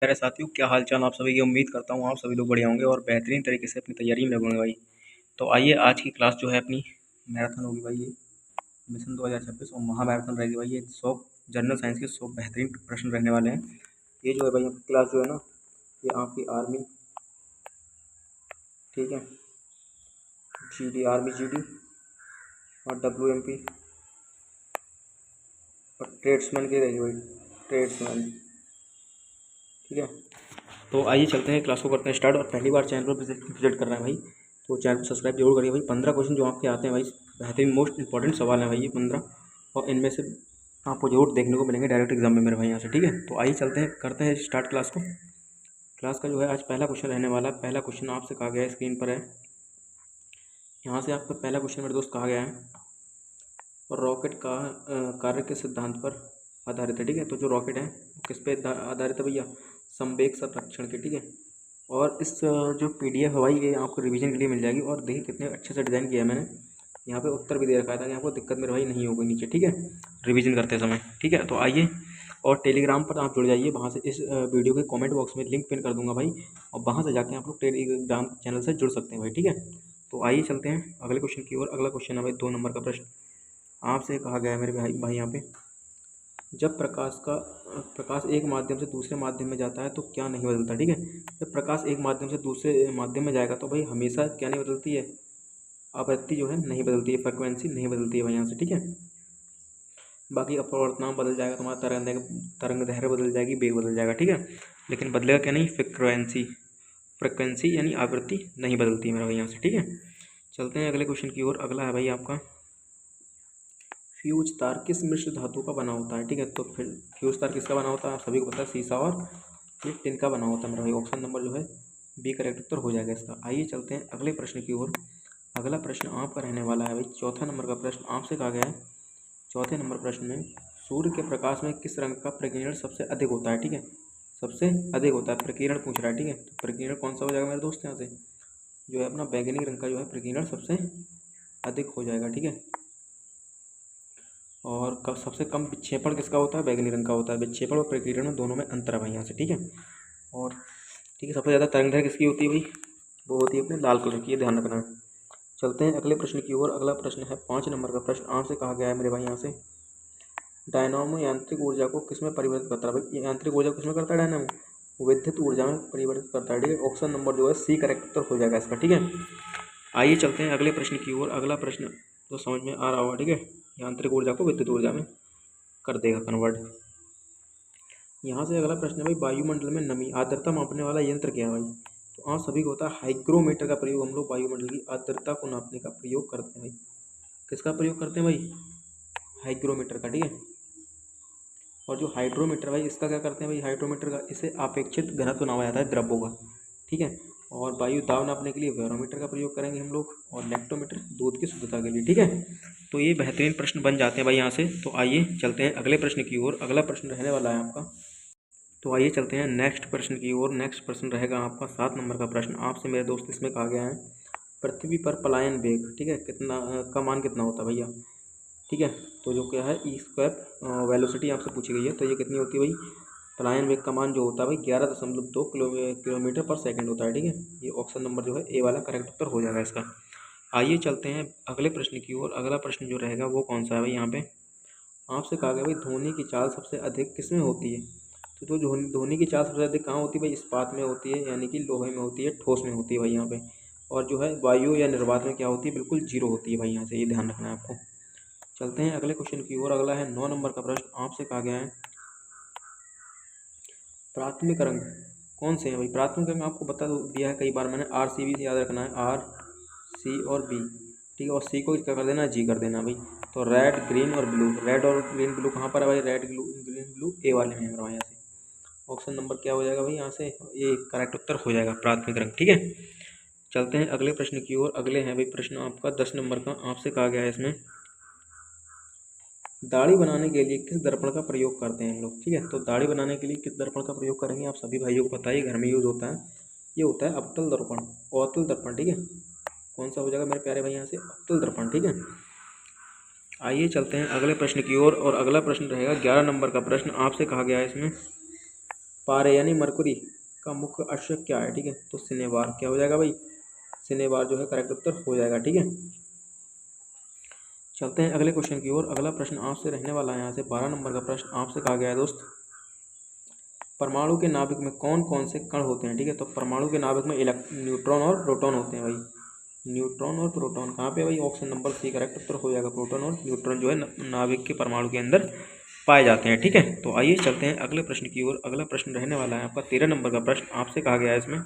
मेरे साथियों, क्या हाल चाल आप सभी की। उम्मीद करता हूँ आप सभी लोग बढ़िया होंगे और बेहतरीन तरीके से अपनी तैयारी में लगोगे भाई। तो आइए, आज की क्लास जो है अपनी मैराथन होगी भाई। ये मिशन 2026 और महामैराथन रहेगी भाई। ये 100 जनरल साइंस के 100 बेहतरीन प्रश्न रहने वाले हैं। ये जो है भाई आपकी क्लास जो है ना, ये आपकी आर्मी, ठीक है, GD आर्मी, GD और WMP और ट्रेड्समैन की रहेगी भाई, ट्रेड्समैन, ठीक है। तो आइए चलते हैं, क्लास को करते हैं स्टार्ट। और पहली बार चैनल पर विजिट कर रहे हैं भाई, तो चैनल को सब्सक्राइब जरूर करिए भाई। 15 क्वेश्चन जो आपके आते हैं भाई, बेहतरीन मोस्ट इंपॉर्टेंट सवाल हैं भाई ये 15, और इनमें से आपको जरूर देखने को मिलेंगे डायरेक्ट एग्जाम में मेरे भाई यहाँ से, ठीक है। तो आइए चलते हैं, करते हैं स्टार्ट क्लास को। क्लास का जो है आज पहला क्वेश्चन रहने वाला है। पहला क्वेश्चन आपसे कहा गया है, स्क्रीन पर है। यहाँ से आपका पहला क्वेश्चन मेरे दोस्त कहा गया है, और रॉकेट का कार्य के सिद्धांत पर आधारित है, ठीक है। तो जो रॉकेट है वो किस पे आधारित है भैया, संवेग संरक्षण के, ठीक है। और इस जो PDF है भाई, ये आपको रिवीजन के लिए मिल जाएगी। और देखिए कितने अच्छे से डिज़ाइन किया है मैंने, यहाँ पे उत्तर भी दे रखा है ताकि आपको दिक्कत मेरे भाई नहीं होगी नीचे, ठीक है, रिवीजन करते समय, ठीक है। तो आइए, और टेलीग्राम पर आप जुड़ जाइए, वहाँ से इस वीडियो के कमेंट बॉक्स में लिंक पिन कर दूंगा भाई, और वहाँ से जाके आप लोग टेलीग्राम चैनल से जुड़ सकते हैं भाई, ठीक है। तो आइए चलते हैं अगले क्वेश्चन की ओर। अगला क्वेश्चन है भाई 2 नंबर का प्रश्न। आपसे कहा गया है मेरे भाई यहाँ पे, जब प्रकाश एक माध्यम से दूसरे माध्यम में जाता है तो क्या नहीं बदलता, ठीक है। जब प्रकाश एक माध्यम से दूसरे माध्यम में जाएगा तो भाई हमेशा क्या नहीं बदलती है, आवृत्ति जो है नहीं बदलती है, फ्रिक्वेंसी नहीं बदलती है भाई यहाँ से, ठीक है। बाकी अपवर्तनांक बदल जाएगा, तुम्हारा तरंग दैर्घ्य बदल जाएगी, वेग बदल जाएगा, ठीक है, लेकिन बदलेगा क्या नहीं, फ्रिक्वेंसी यानी आवृत्ति नहीं बदलती है मेरा भाई यहाँ से, ठीक है। चलते हैं अगले क्वेश्चन की ओर। अगला है भाई आपका, फ्यूज तार किस मिश्र धातु का बना होता है, ठीक है। तो फिर फ्यूज तार किसका बना होता है, आप सभी को पता है, शीशा और ये टिन का बना होता है मेरा भाई। ऑप्शन नंबर जो है बी करेक्ट उत्तर हो जाएगा इसका। आइए चलते हैं अगले प्रश्न की ओर। अगला प्रश्न आपका रहने वाला है भाई, चौथा नंबर का प्रश्न आपसे कहा गया है। चौथे नंबर प्रश्न में, सूर्य के प्रकाश में किस रंग का प्रकीर्णन सबसे अधिक होता है, ठीक है। सबसे अधिक होता है, प्रकीर्णन पूछ रहा है, ठीक है। तो प्रकीर्णन कौन सा हो जाएगा मेरे दोस्त, यहाँ से जो है अपना बैगनी रंग का जो है प्रकीर्णन सबसे अधिक हो जाएगा, ठीक है। और सबसे कम विक्षेपण किसका होता है, बैगनी रंग का होता है। विक्षेपण और प्रकीर्णन दोनों में अंतर है भाई यहाँ से, ठीक है। और ठीक है, सबसे ज़्यादा तरंगदैर्घ्य किसकी होती है भाई, वो होती है अपने लाल कलर की, ये ध्यान रखना है। चलते हैं अगले प्रश्न की ओर। अगला प्रश्न है 5 नंबर का प्रश्न। आपसे कहा गया है मेरे भाई यहाँ से, डायनामो यांत्रिक ऊर्जा को किसमें परिवर्तित करता है भाई। यांत्रिक ऊर्जा किसमें करता है, डायनामो विद्युत ऊर्जा में परिवर्तित करता है, ठीक है। ऑप्शन नंबर जो है सी करेक्ट उत्तर हो जाएगा इसका, ठीक है। आइए चलते हैं अगले प्रश्न की ओर। अगला प्रश्न तो समझ में आ रहा होगा, ठीक है, यांत्रिक ऊर्जा को विद्युत ऊर्जा में कर देगा कन्वर्ट। यहाँ से अगला प्रश्न है भाई, वायुमंडल में नमी आर्द्रता मापने वाला यंत्र क्या है भाई। तो आप सभी को होता है हाइग्रोमीटर का प्रयोग, हम लोग वायुमंडल की आर्द्रता को नापने का प्रयोग करते हैं भाई। किसका प्रयोग करते हैं भाई, हाइग्रोमीटर का, ठीक है। और जो हाइड्रोमीटर भाई, इसका क्या करते हैं भाई, हाइड्रोमीटर का इसे अपेक्षित घनत्व नामा जाता है द्रव्यों का, ठीक है। और वायु दाब नापने के लिए बैरोमीटर का प्रयोग करेंगे हम लोग, और लैक्टोमीटर दूध की शुद्धता के लिए, ठीक है। तो ये बेहतरीन प्रश्न बन जाते हैं भाई यहाँ से। तो आइए चलते हैं अगले प्रश्न की ओर। अगला प्रश्न रहने वाला है आपका, तो आइए चलते हैं नेक्स्ट प्रश्न की ओर। नेक्स्ट प्रश्न रहेगा आपका 7 नंबर का प्रश्न। आपसे मेरे दोस्त इसमें कहा गया है, पृथ्वी पर पलायन वेग, ठीक है, कितना का मान कितना होता है भैया, ठीक है। तो जो क्या है, E² वेलोसिटी आपसे पूछी गई है, तो ये कितनी होती है भाई, पलायन वेग का मान जो होता है भाई 11.2 किलोमीटर पर सेकंड होता है, ठीक है। ये ऑप्शन नंबर जो है ए वाला करेक्ट उत्तर हो जाएगा इसका। आइए चलते हैं अगले प्रश्न की ओर। अगला प्रश्न जो रहेगा वो कौन सा है भाई, यहाँ पे आपसे कहा गया भाई, ध्वनि की चाल सबसे अधिक किस में होती है। तो ध्वनि की चाल सबसे अधिक कहाँ होती है भाई, इस्पात में होती है, यानी कि लोहे में होती है, ठोस में होती है भाई यहाँ पे। और जो है वायु या निर्वात में क्या होती है, बिल्कुल जीरो होती है भाई यहाँ से, ये ध्यान रखना है आपको। चलते हैं अगले क्वेश्चन की ओर। अगला है 9 नंबर का प्रश्न। आपसे कहा गया है, प्राथमिक रंग कौन से हैं भाई। प्राथमिक रंग आपको बता दिया है कई बार मैंने, RCB से याद रखना है, RC और B, ठीक है। और C को क्या कर देना, G कर देना भाई। तो रेड ग्रीन और ब्लू, रेड और ग्रीन ब्लू कहाँ पर है भाई, रेड ग्रीन ब्लू ए वाले में है मेरा यहाँ से। ऑप्शन नंबर क्या हो जाएगा भाई यहाँ से, ये करेक्ट उत्तर हो जाएगा, प्राथमिक रंग, ठीक है। चलते हैं अगले प्रश्न की ओर। अगले हैं भाई प्रश्न आपका 10 नंबर का। आपसे कहा गया है इसमें, दाढ़ी बनाने के लिए किस दर्पण का प्रयोग करते हैं हम लोग, ठीक है। तो दाढ़ी बनाने के लिए किस दर्पण का प्रयोग करेंगे, आप सभी भाइयों को पता है, घर में यूज़ होता है, ये होता है अवतल दर्पण, अवतल दर्पण, ठीक है। कौन सा हो जाएगा मेरे प्यारे भाई यहाँ से, अवतल दर्पण, ठीक है। आइए चलते हैं अगले प्रश्न की ओर। और अगला प्रश्न रहेगा 11 नंबर का प्रश्न। आपसे कहा गया है इसमें, पारे यानी मरकुरी का मुख्य अश्व क्या है? ठीक है, तो सिनेबार क्या हो जाएगा भाई? सिनेबार जो है करेक्ट उत्तर हो जाएगा। ठीक है, चलते हैं अगले क्वेश्चन की ओर। अगला प्रश्न आपसे रहने वाला है यहाँ से 12 नंबर का प्रश्न आपसे कहा गया है दोस्त, परमाणु के नाभिक में कौन कौन से कण होते हैं? ठीक है, तो परमाणु के नाभिक में न्यूट्रॉन और प्रोटॉन होते हैं भाई। न्यूट्रॉन और प्रोटॉन कहाँ पे भाई? ऑप्शन नंबर सी करेक्ट उत्तर हो जाएगा। प्रोटॉन और न्यूट्रॉन जो है नाभिक के परमाणु के अंदर पाए जाते हैं। ठीक है, तो आइए चलते हैं अगले प्रश्न की ओर। अगला प्रश्न रहने वाला है आपका 13 नंबर का प्रश्न आपसे कहा गया है इसमें,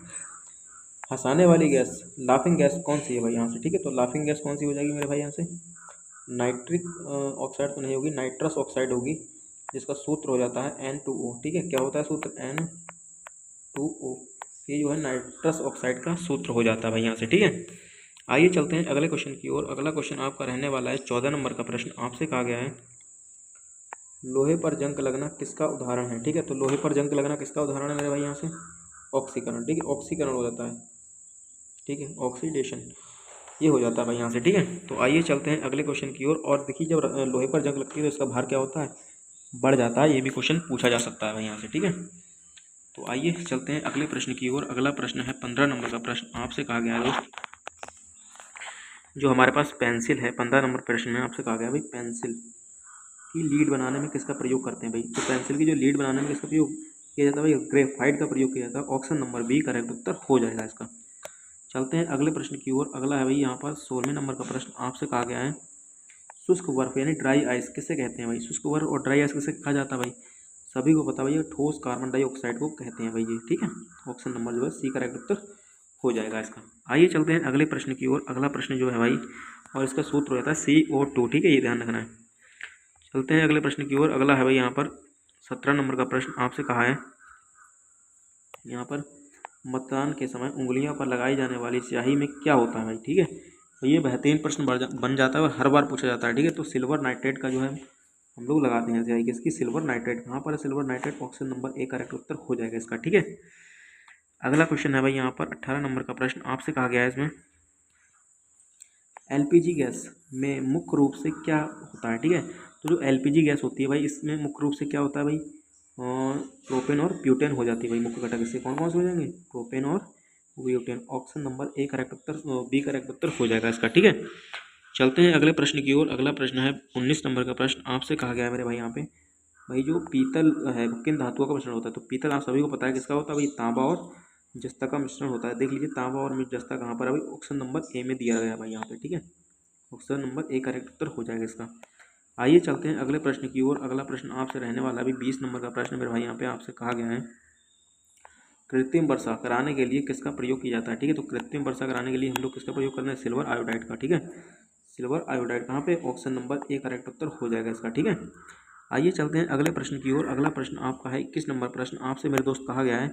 हंसाने वाली गैस लाफिंग गैस कौन सी है भाई यहाँ से? ठीक है, तो लाफिंग गैस कौन सी हो जाएगी मेरे भाई यहाँ से? नाइट्रिक ऑक्साइड तो नहीं होगी, नाइट्रस ऑक्साइड होगी, जिसका सूत्र हो जाता है N2O। ठीक है, क्या होता है सूत्र? N2O। ये जो है नाइट्रस ऑक्साइड का सूत्र हो जाता है भाई यहाँ से। ठीक है, आइए चलते हैं अगले क्वेश्चन की ओर। अगला क्वेश्चन आपका रहने वाला है 14 नंबर का प्रश्न आपसे कहा गया है, लोहे पर जंग लगना किसका उदाहरण है? ठीक है, तो लोहे पर जंग लगना किसका उदाहरण है मेरे भाई यहाँ से? ऑक्सीकरण। ठीक है, ऑक्सीकरण हो जाता है। ठीक है, ऑक्सीडेशन ये हो जाता है भाई यहाँ से। ठीक है, तो आइए चलते हैं अगले क्वेश्चन की ओर। और देखिए, जब लोहे पर जंग लगती है तो इसका भार क्या होता है? बढ़ जाता है। ये भी क्वेश्चन पूछा जा सकता है भाई यहाँ से। ठीक है, तो आइए चलते हैं अगले प्रश्न की ओर। अगला प्रश्न है 15 नंबर का प्रश्न आपसे कहा गया है दोस्त, जो हमारे पास पेंसिल है 15 नंबर प्रश्न में आपसे कहा गया है भाई, पेंसिल की लीड बनाने में किसका प्रयोग करते हैं भाई? तो पेंसिल की जो लीड बनाने में किसका प्रयोग किया जाता है भाई? ग्रेफाइट का प्रयोग किया जाता है। ऑप्शन नंबर बी करेक्ट उत्तर हो जाएगा इसका। चलते हैं अगले प्रश्न की ओर। अगला है भाई यहाँ पर 16वें नंबर का प्रश्न आपसे कहा गया है, शुष्क बर्फ यानी ड्राई आइस किसे कहते हैं भाई? शुष्क बर्फ और ड्राई आइस किसे कहा जाता है भाई? सभी को पता भाई, ठोस कार्बन डाइऑक्साइड को कहते हैं भाई ये। ठीक है, ऑप्शन नंबर जो है सी करेक्ट उत्तर हो जाएगा इसका। आइए चलते हैं अगले प्रश्न की ओर। अगला प्रश्न जो है भाई, और इसका सूत्र हो जाता है CO2। ठीक है, ये ध्यान रखना है। चलते हैं अगले प्रश्न की ओर। अगला है भाई यहाँ पर 17 नंबर का प्रश्न आपसे कहा है, यहाँ पर मतदान के समय उंगलियों पर लगाई जाने वाली स्याही में क्या होता है भाई? ठीक है, तो ये बेहतरीन प्रश्न बन जाता है और हर बार पूछा जाता है। ठीक है, तो सिल्वर नाइट्रेट का जो है हम लोग लगाते हैं स्याही किसकी? Silver nitrate. कहाँ पर है silver nitrate? Option number A correct उत्तर हो जाएगा इसका। ठीक है, अगला क्वेश्चन है भाई यहाँ पर 18 नंबर का प्रश्न आपसे कहा गया है, इसमें LPG गैस में मुख्य रूप से क्या होता है? ठीक है, तो जो LPG गैस होती है भाई, इसमें मुख्य रूप से क्या होता है भाई? प्रोपेन और ब्यूटेन हो जाती है भाई मुख्य घटक। इससे कौन कौन से हो जाएंगे? प्रोपेन और butane. Option number A correct उत्तर, बी करेक्ट उत्तर हो जाएगा इसका। ठीक है, चलते हैं अगले प्रश्न की ओर। अगला प्रश्न है 19 नंबर का प्रश्न आपसे कहा गया है मेरे भाई यहाँ पे, भाई जो पीतल है किन धातुओं का मिश्रण होता है? तो पीतल आप सभी को पता है किसका होता है भाई? तांबा और जस्ता का मिश्रण होता है। देख लीजिए तांबा और जस्ता कहाँ पर है भाई? ऑप्शन नंबर ए में दिया गया है भाई यहाँ पे। ठीक है, ऑप्शन नंबर ए करेक्ट उत्तर हो जाएगा इसका। आइए चलते हैं अगले प्रश्न की ओर। अगला प्रश्न आपसे रहने वाला अभी 20 नंबर का प्रश्न मेरे भाई यहाँ पे आपसे कहा गया है, कृत्रिम वर्षा कराने के लिए किसका प्रयोग किया जाता है? ठीक है, तो कृत्रिम वर्षा कराने के लिए हम लोग किसका प्रयोग करना है? सिल्वर आयोडाइड का। ठीक है, सिल्वर आयोडाइड कहाँ पे? ऑप्शन नंबर ए करेक्ट उत्तर हो जाएगा इसका। ठीक है, आइए चलते हैं अगले प्रश्न की ओर। अगला प्रश्न आपका है 21 नंबर प्रश्न आपसे मेरे दोस्त कहा गया है,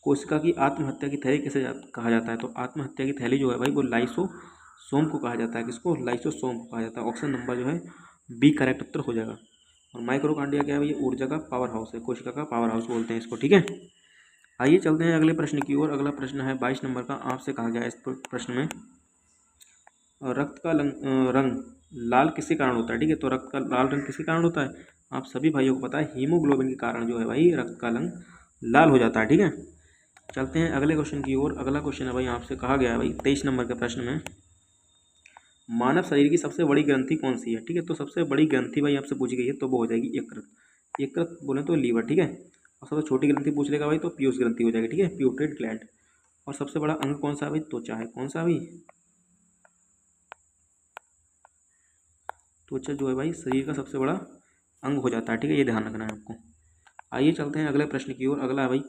कोशिका की आत्महत्या की थैली किसे कहा जाता है? तो आत्महत्या की थैली जो है भाई वो लाइसोसोम को कहा जाता है। किसको? लाइसोसोम को कहा जाता है। ऑप्शन नंबर जो है बी करेक्ट उत्तर हो जाएगा। और माइक्रोकांडिया क्या है भाई? ऊर्जा का पावर हाउस है, कोशिका का पावर हाउस बोलते हैं इसको। ठीक है, आइए चलते हैं अगले प्रश्न की ओर। अगला प्रश्न है 22 नंबर का आपसे कहा गया है इस प्रश्न में, रक्त का रंग लाल किसके कारण होता है? ठीक है, तो रक्त का लाल रंग किसके कारण होता है? आप सभी भाइयों को पता है, हीमोग्लोबिन के कारण जो है भाई रक्त का रंग लाल हो जाता है। ठीक है, चलते हैं अगले क्वेश्चन की ओर। अगला क्वेश्चन है भाई आपसे कहा गया है भाई 23 नंबर के प्रश्न में, मानव शरीर की सबसे बड़ी ग्रंथि कौन सी है? ठीक है, तो सबसे बड़ी ग्रंथि भाई आपसे पूछी गई है तो वो हो जाएगी यकृत। यकृत बोले तो लीवर। ठीक है, और सबसे छोटी ग्रंथि पूछ लेगा भाई तो पीयूष ग्रंथि हो जाएगी। ठीक है, प्यूटरेट ग्लैंड। और सबसे बड़ा अंग कौन सा है भाई? त्वचा है। कौन सा भाई? त्वचा जो है भाई शरीर का सबसे बड़ा अंग हो जाता है। ठीक है, ये ध्यान रखना है आपको। आइए चलते हैं अगले प्रश्न की ओर। अगला है भाई,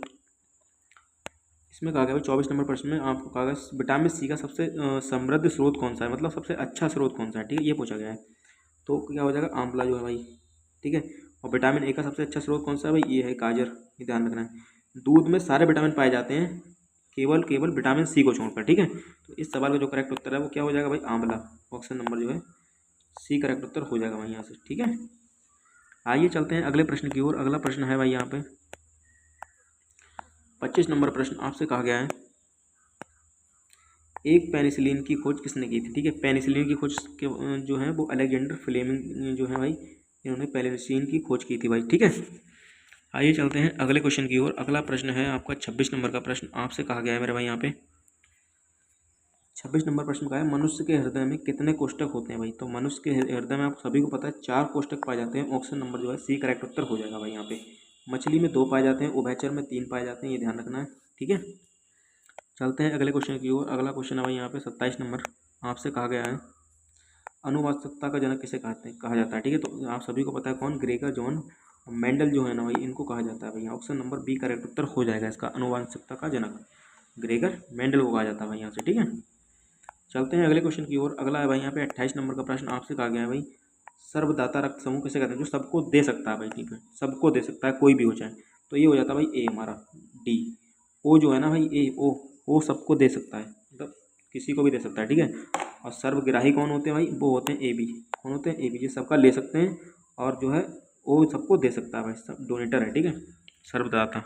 इसमें कहा गया भाई 24 नंबर प्रश्न में आपको कहा गया विटामिन सी का सबसे समृद्ध स्रोत कौन सा है? मतलब सबसे अच्छा स्रोत कौन सा है? ठीक है, ये पूछा गया है। तो क्या हो जाएगा? आंवला जो है भाई। ठीक है, और विटामिन ए का सबसे अच्छा स्रोत कौन सा है भाई? ये है गाजर। ये ध्यान रखना है। दूध में सारे विटामिन पाए जाते हैं, केवल विटामिन सी को छोड़कर। ठीक है, तो इस सवाल का जो करेक्ट उत्तर है वो क्या हो जाएगा भाई? आंवला। ऑप्शन नंबर जो है सी करेक्ट उत्तर हो जाएगा भाई यहाँ से। ठीक है, आइए चलते हैं अगले प्रश्न की ओर। अगला प्रश्न है भाई यहाँ पे 25 नंबर प्रश्न आपसे कहा गया है, एक पेनिसिलिन की खोज किसने की थी? ठीक है, पेनिसिलिन की खोज जो है वो अलेक्जेंडर फ्लेमिंग जो है भाई, इन्होंने पेनिसिलिन की खोज की थी भाई। ठीक है, आइए चलते हैं अगले क्वेश्चन की ओर। अगला प्रश्न है आपका 26 नंबर का प्रश्न। आपसे कहा गया है मेरे भाई यहाँ पे 26 नंबर प्रश्न का है, मनुष्य के हृदय में कितने कोष्ठक होते हैं भाई। तो मनुष्य के हृदय में आप सभी को पता है 4 कोष्ठक पाए जाते हैं। ऑप्शन नंबर जो है सी करेक्ट उत्तर हो जाएगा भाई यहाँ पे। मछली में 2 पाए जाते हैं, उभयचर में 3 पाए जाते हैं, ये ध्यान रखना है, ठीक है। चलते हैं अगले क्वेश्चन की ओर। अगला क्वेश्चन है भाई यहाँ पे 27 नंबर। आपसे कहा गया है अनुवांशिकता का जनक किसे कहा जाता है, ठीक है। तो आप सभी को पता है कौन, ग्रेगर जॉन मेंडल जो है ना भाई, इनको कहा जाता है भाई। ऑप्शन नंबर बी करेक्ट उत्तर हो जाएगा इसका, अनुवांशिकता का जनक ग्रेगर मेंडल को कहा जाता है भाई यहाँ से, ठीक है। चलते हैं अगले क्वेश्चन की ओर। अगला है भाई यहाँ पे 28 नंबर का प्रश्न। आपसे कहा गया है भाई सर्वदाता रक्त समूह किसे कहते हैं, जो सबको दे सकता है भाई, ठीक है, सबको दे सकता है, कोई भी हो जाए। तो ये हो जाता है भाई ए हमारा, डी। ओ जो है ना भाई ए, ओ सबको दे सकता है, मतलब किसी को भी दे सकता है, ठीक है। और सर्वग्राही कौन होते हैं भाई, वो होते हैं ए बी। कौन होते हैं, ए बी, ये सबका ले सकते हैं और जो है वो सबको दे सकता है भाई, सब डोनेटर है, ठीक है, सर्वदाता।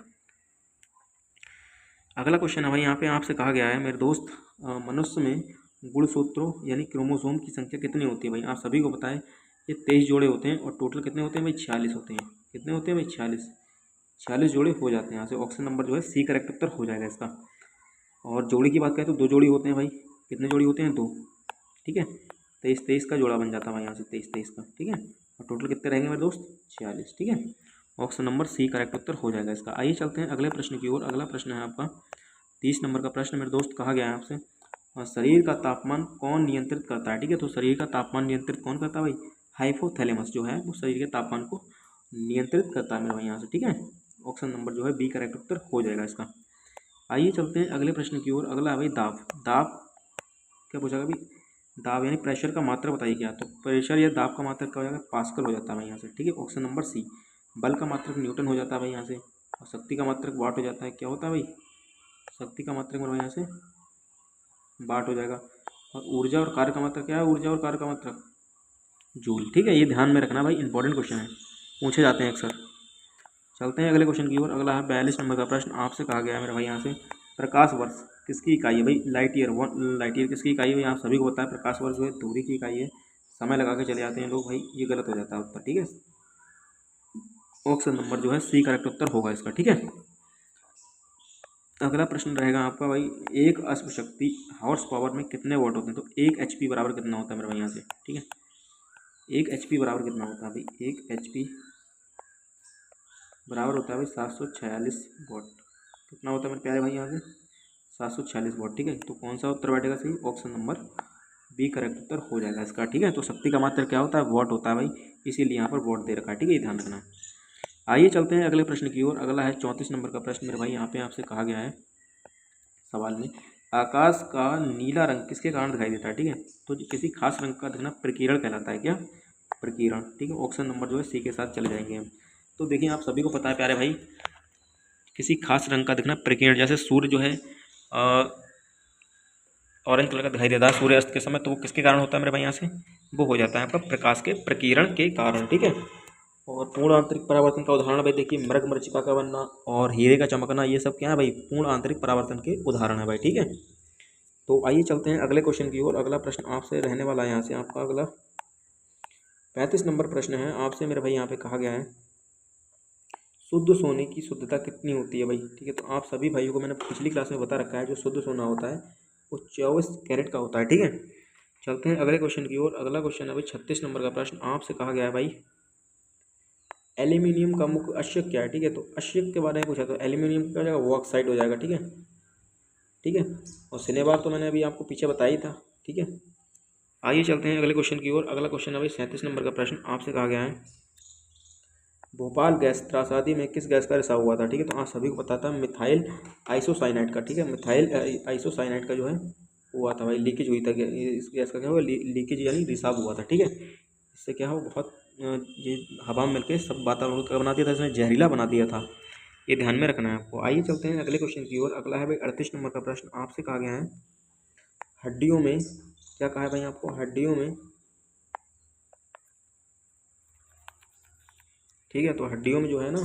अगला क्वेश्चन है भाई यहाँ पे आपसे कहा गया है मेरे दोस्त, मनुष्य में गुणसूत्रों यानी क्रोमोसोम की संख्या कितनी होती है भाई। आप सभी को पता है ये 23 जोड़े होते हैं और टोटल कितने होते हैं भाई, 46 होते हैं। कितने होते हैं भाई, 46 जोड़े हो जाते हैं यहाँ से। ऑप्शन नंबर जो है सी करेक्ट उत्तर हो जाएगा इसका। और जोड़ी की बात करें तो 2 जोड़ी होते हैं भाई। कितने जोड़ी होते हैं, 2, ठीक है। 23 का जोड़ा बन जाता है भाई यहाँ से, 23 का, ठीक है। और टोटल कितने रहेंगे मेरे दोस्त, 46, ठीक है। ऑप्शन नंबर सी करेक्ट उत्तर हो जाएगा इसका। आइए चलते हैं अगले प्रश्न की ओर। अगला प्रश्न है आपका 30 नंबर का प्रश्न मेरे दोस्त। कहा गया है आपसे शरीर का तापमान कौन नियंत्रित करता है, ठीक है। तो शरीर का तापमान नियंत्रित कौन करता है भाई, हाइपोथैलेमस जो है वो शरीर के तापमान को नियंत्रित करता है मेरे भाई यहाँ से, ठीक है। ऑप्शन नंबर जो है बी करेक्ट उत्तर हो जाएगा इसका। आइए चलते हैं अगले प्रश्न की ओर। अगला है भाई दाब। दाब क्या पूछा भाई, दाब यानी प्रेशर का मात्रा बताइए क्या। तो प्रेशर या दाब का मात्रक क्या हो जाएगा, पास्कल हो जाता है भाई यहाँ से, ठीक है। Option number C. बल का मात्रक न्यूटन हो जाता है भाई यहाँ से। और शक्ति का मात्रक वाट हो जाता है, क्या होता है भाई, शक्ति का मात्रक मेरे भाई यहाँ से वाट हो जाएगा। और ऊर्जा और कार्य का मात्रक क्या है, ऊर्जा और कार्य का मात्रक जूल, ठीक है। ये ध्यान में रखना भाई, इंपॉर्टेंट क्वेश्चन है, पूछे जाते हैं अक्सर। चलते हैं अगले क्वेश्चन की ओर। अगला है 42 नंबर का प्रश्न। आपसे कहा गया है मेरे भाई यहाँ से प्रकाश वर्ष किसकी इकाई है भाई, लाइट ईयर। लाइट ईयर किसकी इकाई है, यहाँ सभी को पता है प्रकाश वर्ष जो है दूरी की इकाई है। समय लगा के चले जाते हैं लोग भाई, ये गलत हो जाता है उत्तर, ठीक है। ऑप्शन नंबर जो है सी करेक्ट उत्तर होगा इसका, ठीक है। अगला प्रश्न रहेगा आपका भाई एक अश्व शक्ति हॉर्स पावर में कितने वॉट होते हैं। तो 1 HP बराबर कितना होता है मेरे भाई यहाँ से, ठीक है। 1 HP बराबर कितना होता है भाई, 1 HP बराबर होता है भाई 746 वॉट। कितना होता है मेरे प्यारे भाई यहाँ से, 746 वॉट, ठीक है। तो कौन सा उत्तर बैठेगा सही, ऑप्शन नंबर बी करेक्ट उत्तर हो जाएगा इसका, ठीक है। तो शक्ति का मात्रक क्या होता है, वॉट होता है भाई, इसीलिए यहाँ पर वॉट दे रखा है, ठीक है, ये ध्यान रखना। आइए चलते हैं अगले प्रश्न की ओर। अगला है 34 नंबर का प्रश्न मेरे भाई। यहाँ पे आपसे कहा गया है सवाल में आकाश का नीला रंग किसके कारण दिखाई देता है, ठीक है। तो किसी खास रंग का दिखना प्रकीर्ण कहलाता है, क्या, प्रकीर्ण, ठीक है। ऑप्शन नंबर जो है सी के साथ चले जाएंगे हम। तो देखिए आप सभी को पता है प्यारे भाई, किसी खास रंग का दिखना प्रकीर्ण, जैसे सूर्य जो है ऑरेंज कलर का दिखाई देता है सूर्यास्त के समय, तो वो किसके कारण होता है मेरे भाई यहाँ से, वो हो जाता है आपका प्रकाश के प्रकीर्ण के कारण, ठीक है। और पूर्ण आंतरिक परावर्तन का उदाहरण भाई देखिए मृग मरीचिका का बनना और हीरे का चमकना, ये सब क्या है भाई, पूर्ण आंतरिक परावर्तन के उदाहरण है भाई, ठीक है। तो आइए चलते हैं अगले क्वेश्चन की ओर। अगला प्रश्न आपसे रहने वाला है यहाँ से आपका अगला 35 नंबर प्रश्न है। आपसे मेरे भाई यहाँ पे कहा गया है शुद्ध सोने की शुद्धता कितनी होती है भाई, ठीक है। तो आप सभी भाइयों को मैंने पिछली क्लास में बता रखा है जो शुद्ध सोना होता है वो 24 कैरेट का होता है, ठीक है। चलते हैं अगले क्वेश्चन की ओर। अगला क्वेश्चन है भाई 36 नंबर का प्रश्न। आपसे कहा गया है भाई एल्यूमिनियम का मुख्य अश्यक क्या है, ठीक है। तो अश्यक के बारे में पूछा तो एल्यूमिनियम क्या हो जाएगा, वो ऑक्साइड हो जाएगा, ठीक है, ठीक है। और सिनेबार तो मैंने अभी आपको पीछे बताया ही था, ठीक है। आइए चलते हैं अगले क्वेश्चन की ओर। अगला क्वेश्चन है भाई 37 नंबर का प्रश्न। आपसे कहा गया है भोपाल गैस त्रासदी में किस गैस का रिसाव हुआ था, ठीक है। तो आप सभी को पता था मिथाइल आइसोसाइनाइड का, ठीक है। मिथाइल आइसोसाइनाइड का जो है हुआ था भाई, लीकेज हुई था, इस गैस का क्या हुआ, लीकेज यानी रिसाव हुआ था, ठीक है। इससे क्या हो बहुत ये हवा में मिलकर सब वातावरण का बना दिया था, इसने जहरीला बना दिया था, ये ध्यान में रखना है आपको। आइए चलते हैं अगले क्वेश्चन की ओर। अगला है भाई 38 नंबर का प्रश्न। आपसे कहा गया है हड्डियों में क्या कहा है भाई आपको, हड्डियों में, ठीक है। तो हड्डियों में जो है ना,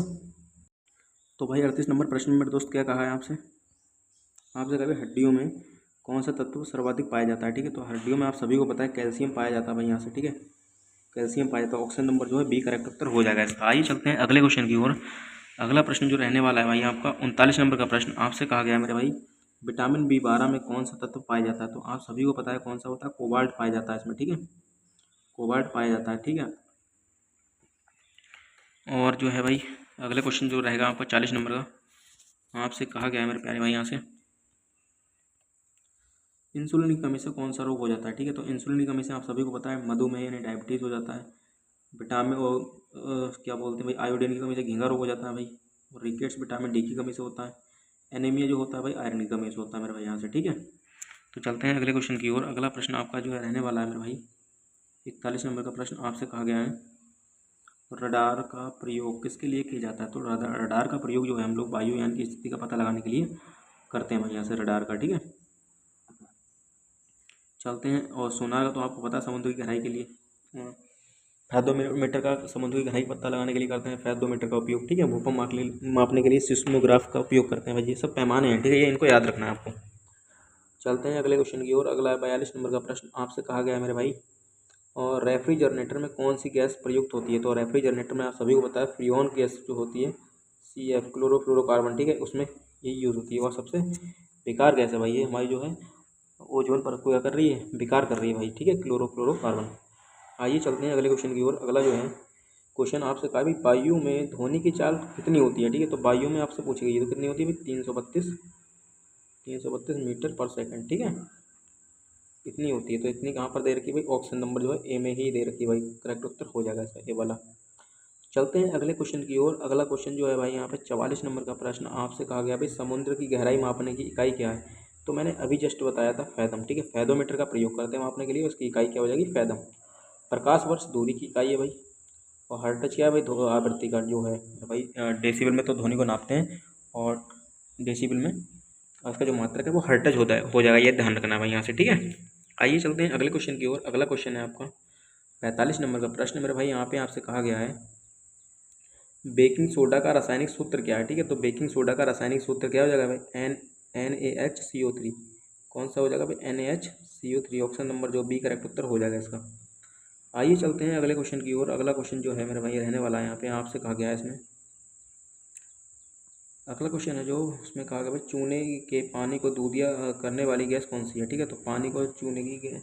तो भाई 38 नंबर प्रश्न में मेरे दोस्त क्या कहा है आपसे कहा भाई हड्डियों में कौन सा तत्व सर्वाधिक पाया जाता है, ठीक है। तो हड्डियों में आप सभी को पता है कैल्शियम पाया जाता है भाई यहाँ से, ठीक है, कैल्शियम पाया जाता है। ऑप्शन नंबर जो है बी करेक्ट उत्तर हो जाएगा इसका। आइए चलते हैं अगले क्वेश्चन की ओर। अगला प्रश्न जो रहने वाला है भाई आपका 39 नंबर का प्रश्न, आपसे कहा गया है मेरे भाई विटामिन B12 में कौन सा तत्व पाया जाता है। तो आप सभी को पता है कौन सा होता है, कोबाल्ट पाया जाता है इसमें, ठीक है, कोबाल्ट पाया जाता है, ठीक है। और जो है भाई अगले क्वेश्चन जो रहेगा आपका 40 नंबर का, आपसे कहा गया है मेरे प्यारे भाई यहाँ से इंसुलिन की कमी से कौन सा रोग हो जाता है, ठीक है। तो इंसुलिन की कमी से आप सभी को पता है मधुमेह यानी डायबिटीज़ हो जाता है। विटामिन और क्या बोलते हैं भाई, आयोडीन की कमी से घेंगा रोग हो जाता है भाई। और रिकेट्स विटामिन D की कमी से होता है। एनीमिया जो होता है भाई आयरन की कमी से होता है मेरे भाई यहाँ से, ठीक है। तो चलते हैं अगले क्वेश्चन की ओर। अगला प्रश्न आपका जो है रहने वाला है मेरे भाई 41 नंबर का प्रश्न, आपसे कहा गया है रडार का प्रयोग किसके लिए किया जाता है। तो रडार का प्रयोग जो है हम लोग वायुयान की स्थिति का पता लगाने के लिए करते हैं भाई यहाँ से रडार का, ठीक है। चलते हैं। और सोनार का तो आपको पता है समुद्र की गहराई के लिए, फैथोमीटर का समुद्र की गहराई का पता लगाने के लिए करते हैं फैथोमीटर का उपयोग, ठीक है। भूकंप मापने के लिए सिस्मोग्राफ का उपयोग करते हैं भाई। ये सब पैमाने हैं, ठीक है, ये इनको याद रखना है आपको। चलते हैं अगले क्वेश्चन की ओर। अगला 42 नंबर का प्रश्न, आपसे कहा गया है मेरे भाई और रेफ्रिजरेटर में कौन सी गैस प्रयुक्त होती है। तो रेफ्रिजरेटर में आप सभी को पता है फ्रीऑन गैस जो होती है CF क्लोरोफ्लोरोकार्बन, ठीक है, उसमें यही यूज़ होती है। और सबसे बेकार गैस है भाई ये, हमारी जो है ओजोन परत को क्या कर रही है, बेकार कर रही है भाई, ठीक है, क्लोरोफ्लोरोकार्बन। आइए चलते हैं अगले क्वेश्चन की ओर। अगला जो है क्वेश्चन आपसे कहा भी वायु में ध्वनि की चाल कितनी होती है, ठीक है। तो वायु में आपसे पूछी गई है तो कितनी होती है भाई 332 मीटर पर सेकंड, ठीक है, इतनी होती है। तो इतनी कहाँ पर दे रखी है भाई, ऑप्शन नंबर जो है ए में ही दे रखी है भाई, करेक्ट उत्तर हो जाएगा इसका ए वाला। चलते हैं अगले क्वेश्चन की ओर। अगला क्वेश्चन जो है भाई यहाँ पे 44 नंबर का प्रश्न, आपसे कहा गया भाई समुद्र की गहराई मापने की इकाई क्या है। तो मैंने अभी जस्ट बताया था फैदम, ठीक है, फैदोमीटर का प्रयोग करते हैं मापने के लिए, उसकी इकाई क्या हो जाएगी फैदम। प्रकाश वर्ष दूरी की इकाई है भाई। और हर्ट्ज क्या है भाई, आवृत्ति का जो है भाई, डेसिबल में तो ध्वनि को नापते हैं और डेसिबल में उसका जो मात्रक है वो हर्ट्ज होता है, हो जाएगा, ये ध्यान रखना है भाई यहाँ से, ठीक है। आइए चलते हैं अगले क्वेश्चन की ओर। अगला क्वेश्चन है आपका 45 नंबर का प्रश्न मेरे भाई, यहाँ पे आपसे कहा गया है बेकिंग सोडा का रासायनिक सूत्र क्या है, ठीक है। तो बेकिंग सोडा का रासायनिक सूत्र क्या हो जाएगा भाई, NaHCO3। कौन सा हो जाएगा भाई, NaHCO3, ऑप्शन नंबर जो बी करेक्ट उत्तर हो जाएगा इसका। आइए चलते हैं अगले क्वेश्चन की ओर। अगला क्वेश्चन जो है मेरे भाई रहने वाला है यहाँ पे, आपसे कहा गया है इसमें अगला क्वेश्चन है जो उसमें कहा गया भाई चूने के पानी को दूधिया करने वाली गैस कौन सी है, ठीक है। तो पानी को चूने की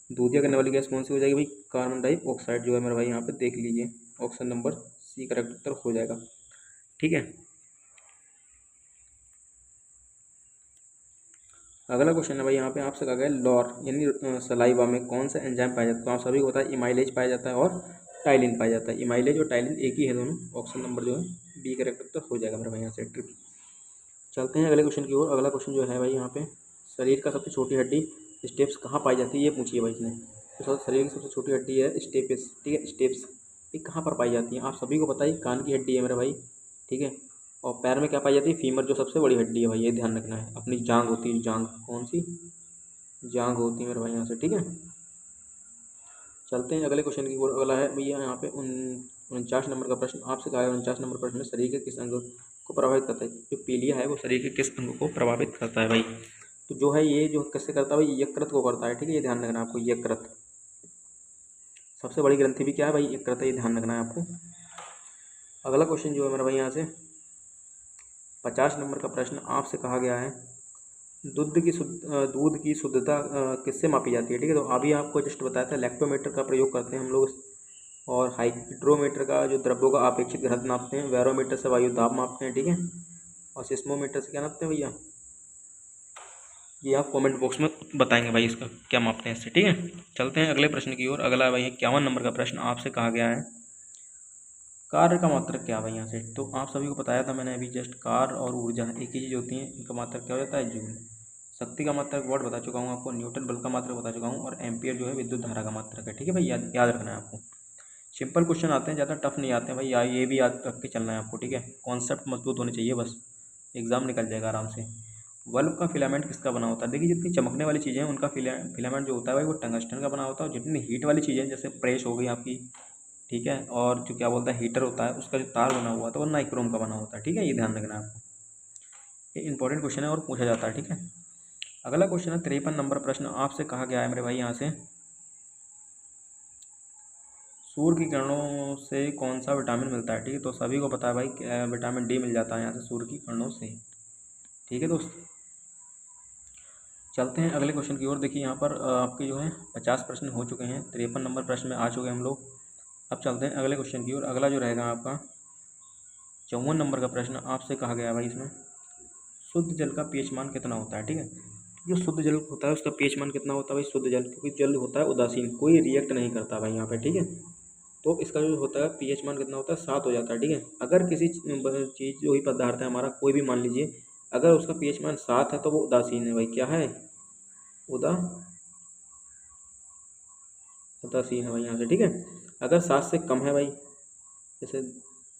दूधिया करने वाली गैस कौन सी हो जाएगी भाई, कार्बन डाइऑक्साइड जो है मेरे भाई यहाँ पे देख लीजिए, ऑप्शन नंबर सी करेक्ट उत्तर हो जाएगा, ठीक है। अगला क्वेश्चन है भाई यहाँ पे आपसे कहा गया लॉर यानी सलाइवा में कौन सा एंजाइम पाया जाता है। तो आप सभी को पता है इमाइलेज पाया जाता है और टाइलिन पाया जाता है। इमाइलेज और टाइलिन एक ही है दोनों, ऑप्शन नंबर जो है बी करेक्ट उत्तर हो जाएगा मेरे भाई यहाँ से ट्रिप। चलते हैं अगले क्वेश्चन की ओर। अगला क्वेश्चन जो है भाई यहाँ पे शरीर का सबसे छोटी हड्डी स्टेप्स कहाँ पाई जाती है, ये पूछिए भाई इसने। तो शरीर की सबसे छोटी हड्डी है स्टेप्स, ठीक है, स्टेप्स ये कहाँ पर पाई जाती है। आप सभी को पता है कान की हड्डी है मेरे भाई, ठीक है। और पैर में क्या पाई जाती है, फीमर जो सबसे बड़ी हड्डी है भाई, ये ध्यान रखना है। अपनी जांग होती है, जांग कौन सी जांग होती है मेरे भाई यहाँ से, ठीक है। चलते हैं अगले क्वेश्चन की ओर। अगला है भैया यहाँ पे 49 नंबर का प्रश्न, आपसे कहा है 49 नंबर प्रश्न में शरीर के किस अंग को प्रभावित करता है। जो पीलिया है वो शरीर के किस अंग को प्रभावित करता है भाई। तो जो है ये जो कैसे करता है भाई, यकृत को करता है, ठीक है, ये ध्यान रखना है आपको। यकृत सबसे बड़ी ग्रंथि भी क्या है भाई, यकृत है, ये ध्यान रखना है आपको। अगला क्वेश्चन जो है मेरा भाई यहाँ से 50 नंबर का प्रश्न, आपसे कहा गया है दूध की शुद्धता किससे मापी जाती है, ठीक है। तो अभी आपको जस्ट बताया था लैक्टोमीटर का प्रयोग करते हैं हम लोग, और हाइड्रोमीटर का जो द्रव्यों का अपेक्षित घनत्व नापते हैं, बैरोमीटर से वायु दाब मापते हैं, ठीक है, और सिस्मोमीटर से क्या नापते हैं भैया, ये आप कमेंट बॉक्स में बताएंगे भाई इसका क्या मापते हैं इससे, ठीक है। चलते हैं अगले प्रश्न की ओर। अगला भाई 51 नंबर का प्रश्न, आपसे कहा गया है कार्य का मात्रक क्या है भाई यहाँ से। तो आप सभी को बताया था मैंने अभी जस्ट, कार्य और ऊर्जा एक ही चीज़ होती है, इनका मात्रक क्या हो जाता है, जूल। शक्ति का मात्रक वॉट बता चुका हूँ आपको, न्यूटन बल का मात्रक बता चुका हूँ, और एम्पियर जो है विद्युत धारा का मात्रक है, ठीक है भाई, याद रखना है आपको। सिंपल क्वेश्चन आते हैं, ज़्यादा टफ नहीं आते हैं भाई, ये भी याद रख के चलना है आपको, ठीक है। कॉन्सेप्ट मजबूत होने चाहिए, बस एग्जाम निकल जाएगा आराम से। बल्ब का फिलामेंट किसका बना होता है। देखिए जितनी चमकने वाली चीज़ें हैं उनका फिलामेंट जो होता है भाई वो टंगस्टन का बना होता है, और जितनी हीट वाली चीज़ें जैसे प्रेस हो गई आपकी, ठीक है, और जो क्या बोलता है हीटर होता है उसका जो तार बना हुआ था वो नाइक्रोम का बना होता है, ठीक है, ये ध्यान रखना है आपको। ये इंपॉर्टेंट क्वेश्चन है और पूछा जाता है, ठीक है। अगला क्वेश्चन है 53 नंबर प्रश्न, आपसे कहा गया है मेरे भाई यहाँ से सूर्य की किरणों से कौन सा विटामिन मिलता है, ठीक है। तो सभी को पता है भाई विटामिन डी मिल जाता है यहाँ से सूर्य की किरणों से, ठीक है दोस्त। चलते हैं अगले क्वेश्चन की ओर। देखिए यहाँ पर आपके जो है 50 प्रश्न हो चुके हैं, 53 नंबर प्रश्न में आ चुके हैं हम लोग। अब चलते हैं अगले क्वेश्चन की ओर। अगला जो रहेगा आपका 54 नंबर का प्रश्न आपसे कहा गया भाई, इसमें शुद्ध जल का पीएच मान कितना होता है, ठीक है। जो शुद्ध जल होता है उसका पीएच मान कितना होता है भाई, शुद्ध जल, क्योंकि जल होता है उदासीन, कोई रिएक्ट नहीं करता भाई यहाँ पे, ठीक है। तो इसका जो होता है पीएच मान कितना होता है, 7 हो जाता है, ठीक है। अगर किसी चीज़ जो ही पदार्थ है हमारा कोई भी, मान लीजिए अगर उसका पीएच मान 7 है तो वो उदासीन है भाई, क्या है, उदासीन है भाई यहाँ से, ठीक है। अगर 7 से कम है भाई, जैसे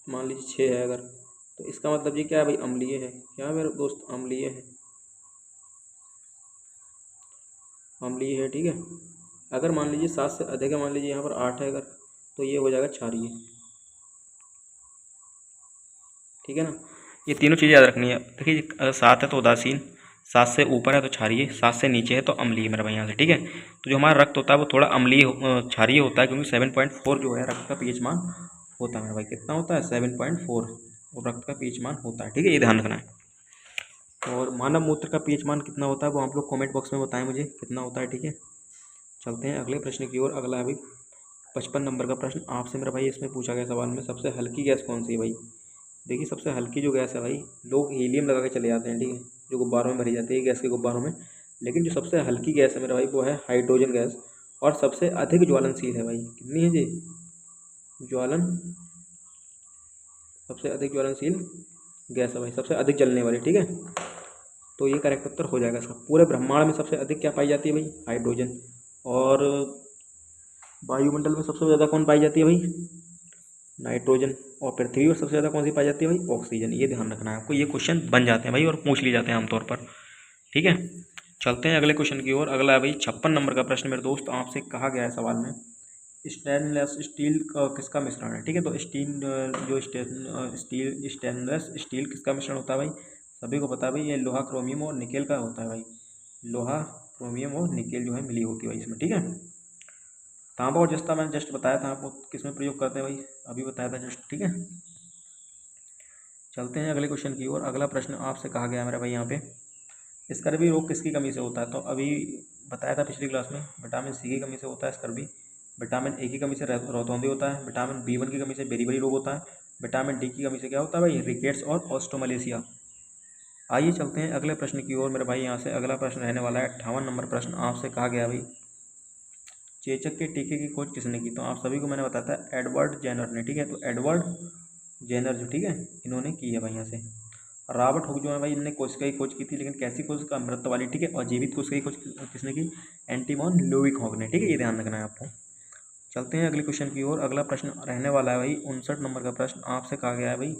मान लीजिए 6 है अगर, तो इसका मतलब ये क्या है भाई, अम्लीय है। क्या है मेरे दोस्त, अम्लीय है, अम्लीय है, ठीक है। अगर मान लीजिए 7 से अधिक है, मान लीजिए यहाँ पर 8 है अगर, तो ये हो जाएगा क्षारीय, ठीक है ना। ये तीनों चीज़ें याद रखनी है। देखिए अगर 7 है तो उदासीन, 7 से ऊपर है तो क्षारीय, 7 से नीचे है तो अम्लीय मेरे भाई यहाँ से, ठीक है। तो जो हमारा रक्त होता है वो थोड़ा अम्लीय क्षारीय होता है, क्योंकि 7.4 जो है रक्त का पीएच मान होता है मेरे भाई, कितना होता है 7.4 और रक्त का पीएच मान होता है, ठीक है, ये ध्यान रखना है। और मानव मूत्र का पीएच मान कितना होता है वो आप लोग कमेंट बॉक्स में बताएं मुझे कितना होता है, ठीक है। चलते हैं अगले प्रश्न की ओर। अगला अभी 55 नंबर का प्रश्न आपसे मेरा भाई, इसमें पूछा गया सवाल में सबसे हल्की गैस कौन सी है भाई। देखिए सबसे हल्की जो गैस है भाई, लोग हीलियम लगा के चले जाते हैं, ठीक है, जो गुब्बारों में भरी जाती है गैस के गुब्बारों में, लेकिन जो सबसे हल्की गैस है मेरा भाई वो है हाइड्रोजन गैस, और सबसे अधिक ज्वलनशील है भाई। कितनी है जी ज्वलन, सबसे अधिक ज्वलनशील गैस है भाई, सबसे अधिक जलने वाली, ठीक है। तो ये करेक्ट उत्तर हो जाएगा इसका। पूरे ब्रह्मांड में सबसे अधिक क्या पाई जाती है भाई, हाइड्रोजन। और वायुमंडल में सबसे ज़्यादा कौन पाई जाती है भाई, नाइट्रोजन। और पृथ्वी पर सबसे ज़्यादा कौन सी पाई जाती है भाई, ऑक्सीजन। ये ध्यान रखना है आपको, ये क्वेश्चन बन जाते हैं भाई और पूछ लिए जाते हैं आमतौर पर, ठीक है। चलते हैं अगले क्वेश्चन की ओर। अगला है भाई 56 नंबर का प्रश्न मेरे दोस्त, आपसे कहा गया है सवाल में स्टेनलेस स्टील का किसका मिश्रण है, ठीक है। तो स्टेनलेस स्टील किसका मिश्रण होता है भाई, सभी को पता है भाई, ये लोहा, क्रोमियम और निकेल का होता है भाई। लोहा, क्रोमियम और निकेल जो है मिली होती है भाई इसमें, ठीक है। तांबा और जस्ता मैंने जस्ट बताया था आपको किस में प्रयोग करते हैं भाई, अभी बताया था जस्ट, ठीक है। चलते हैं अगले क्वेश्चन की ओर। अगला प्रश्न आपसे कहा गया मेरा भाई यहाँ पे, स्कर्वी रोग किसकी कमी से होता है। तो अभी बताया था पिछली क्लास में, विटामिन सी की कमी से होता है स्कर्वी, विटामिन ए की कमी से रतौंधी होता है, विटामिन B1 की कमी से बेरी बेरी रोग होता है, विटामिन डी की कमी से क्या होता है भाई, रिकेट्स और ऑस्ट्रोमलेशिया। आइए चलते हैं अगले प्रश्न की ओर मेरे भाई। यहाँ से अगला प्रश्न रहने वाला है 58 नंबर प्रश्न आपसे कहा गया भाई, चेचक के टीके की खोज किसने की। तो आप सभी को मैंने बताया था एडवर्ड जेनर ने, ठीक है। तो एडवर्ड जेनर जो, ठीक है, इन्होंने की है भाई यहाँ से। रॉबर्ट हुक जो है भाई, इन्होंने कोशिका की खोज की थी, लेकिन कैसी कोशिका, अमृत वाली, ठीक है। और जीवित कोशिका की खोज किसने की, एंटीमॉन लुईक हॉक ने, ठीक है, ये ध्यान रखना है आपको। चलते हैं अगले क्वेश्चन की ओर। अगला प्रश्न रहने वाला है भाई 59 नंबर का प्रश्न आपसे कहा गया है भाई,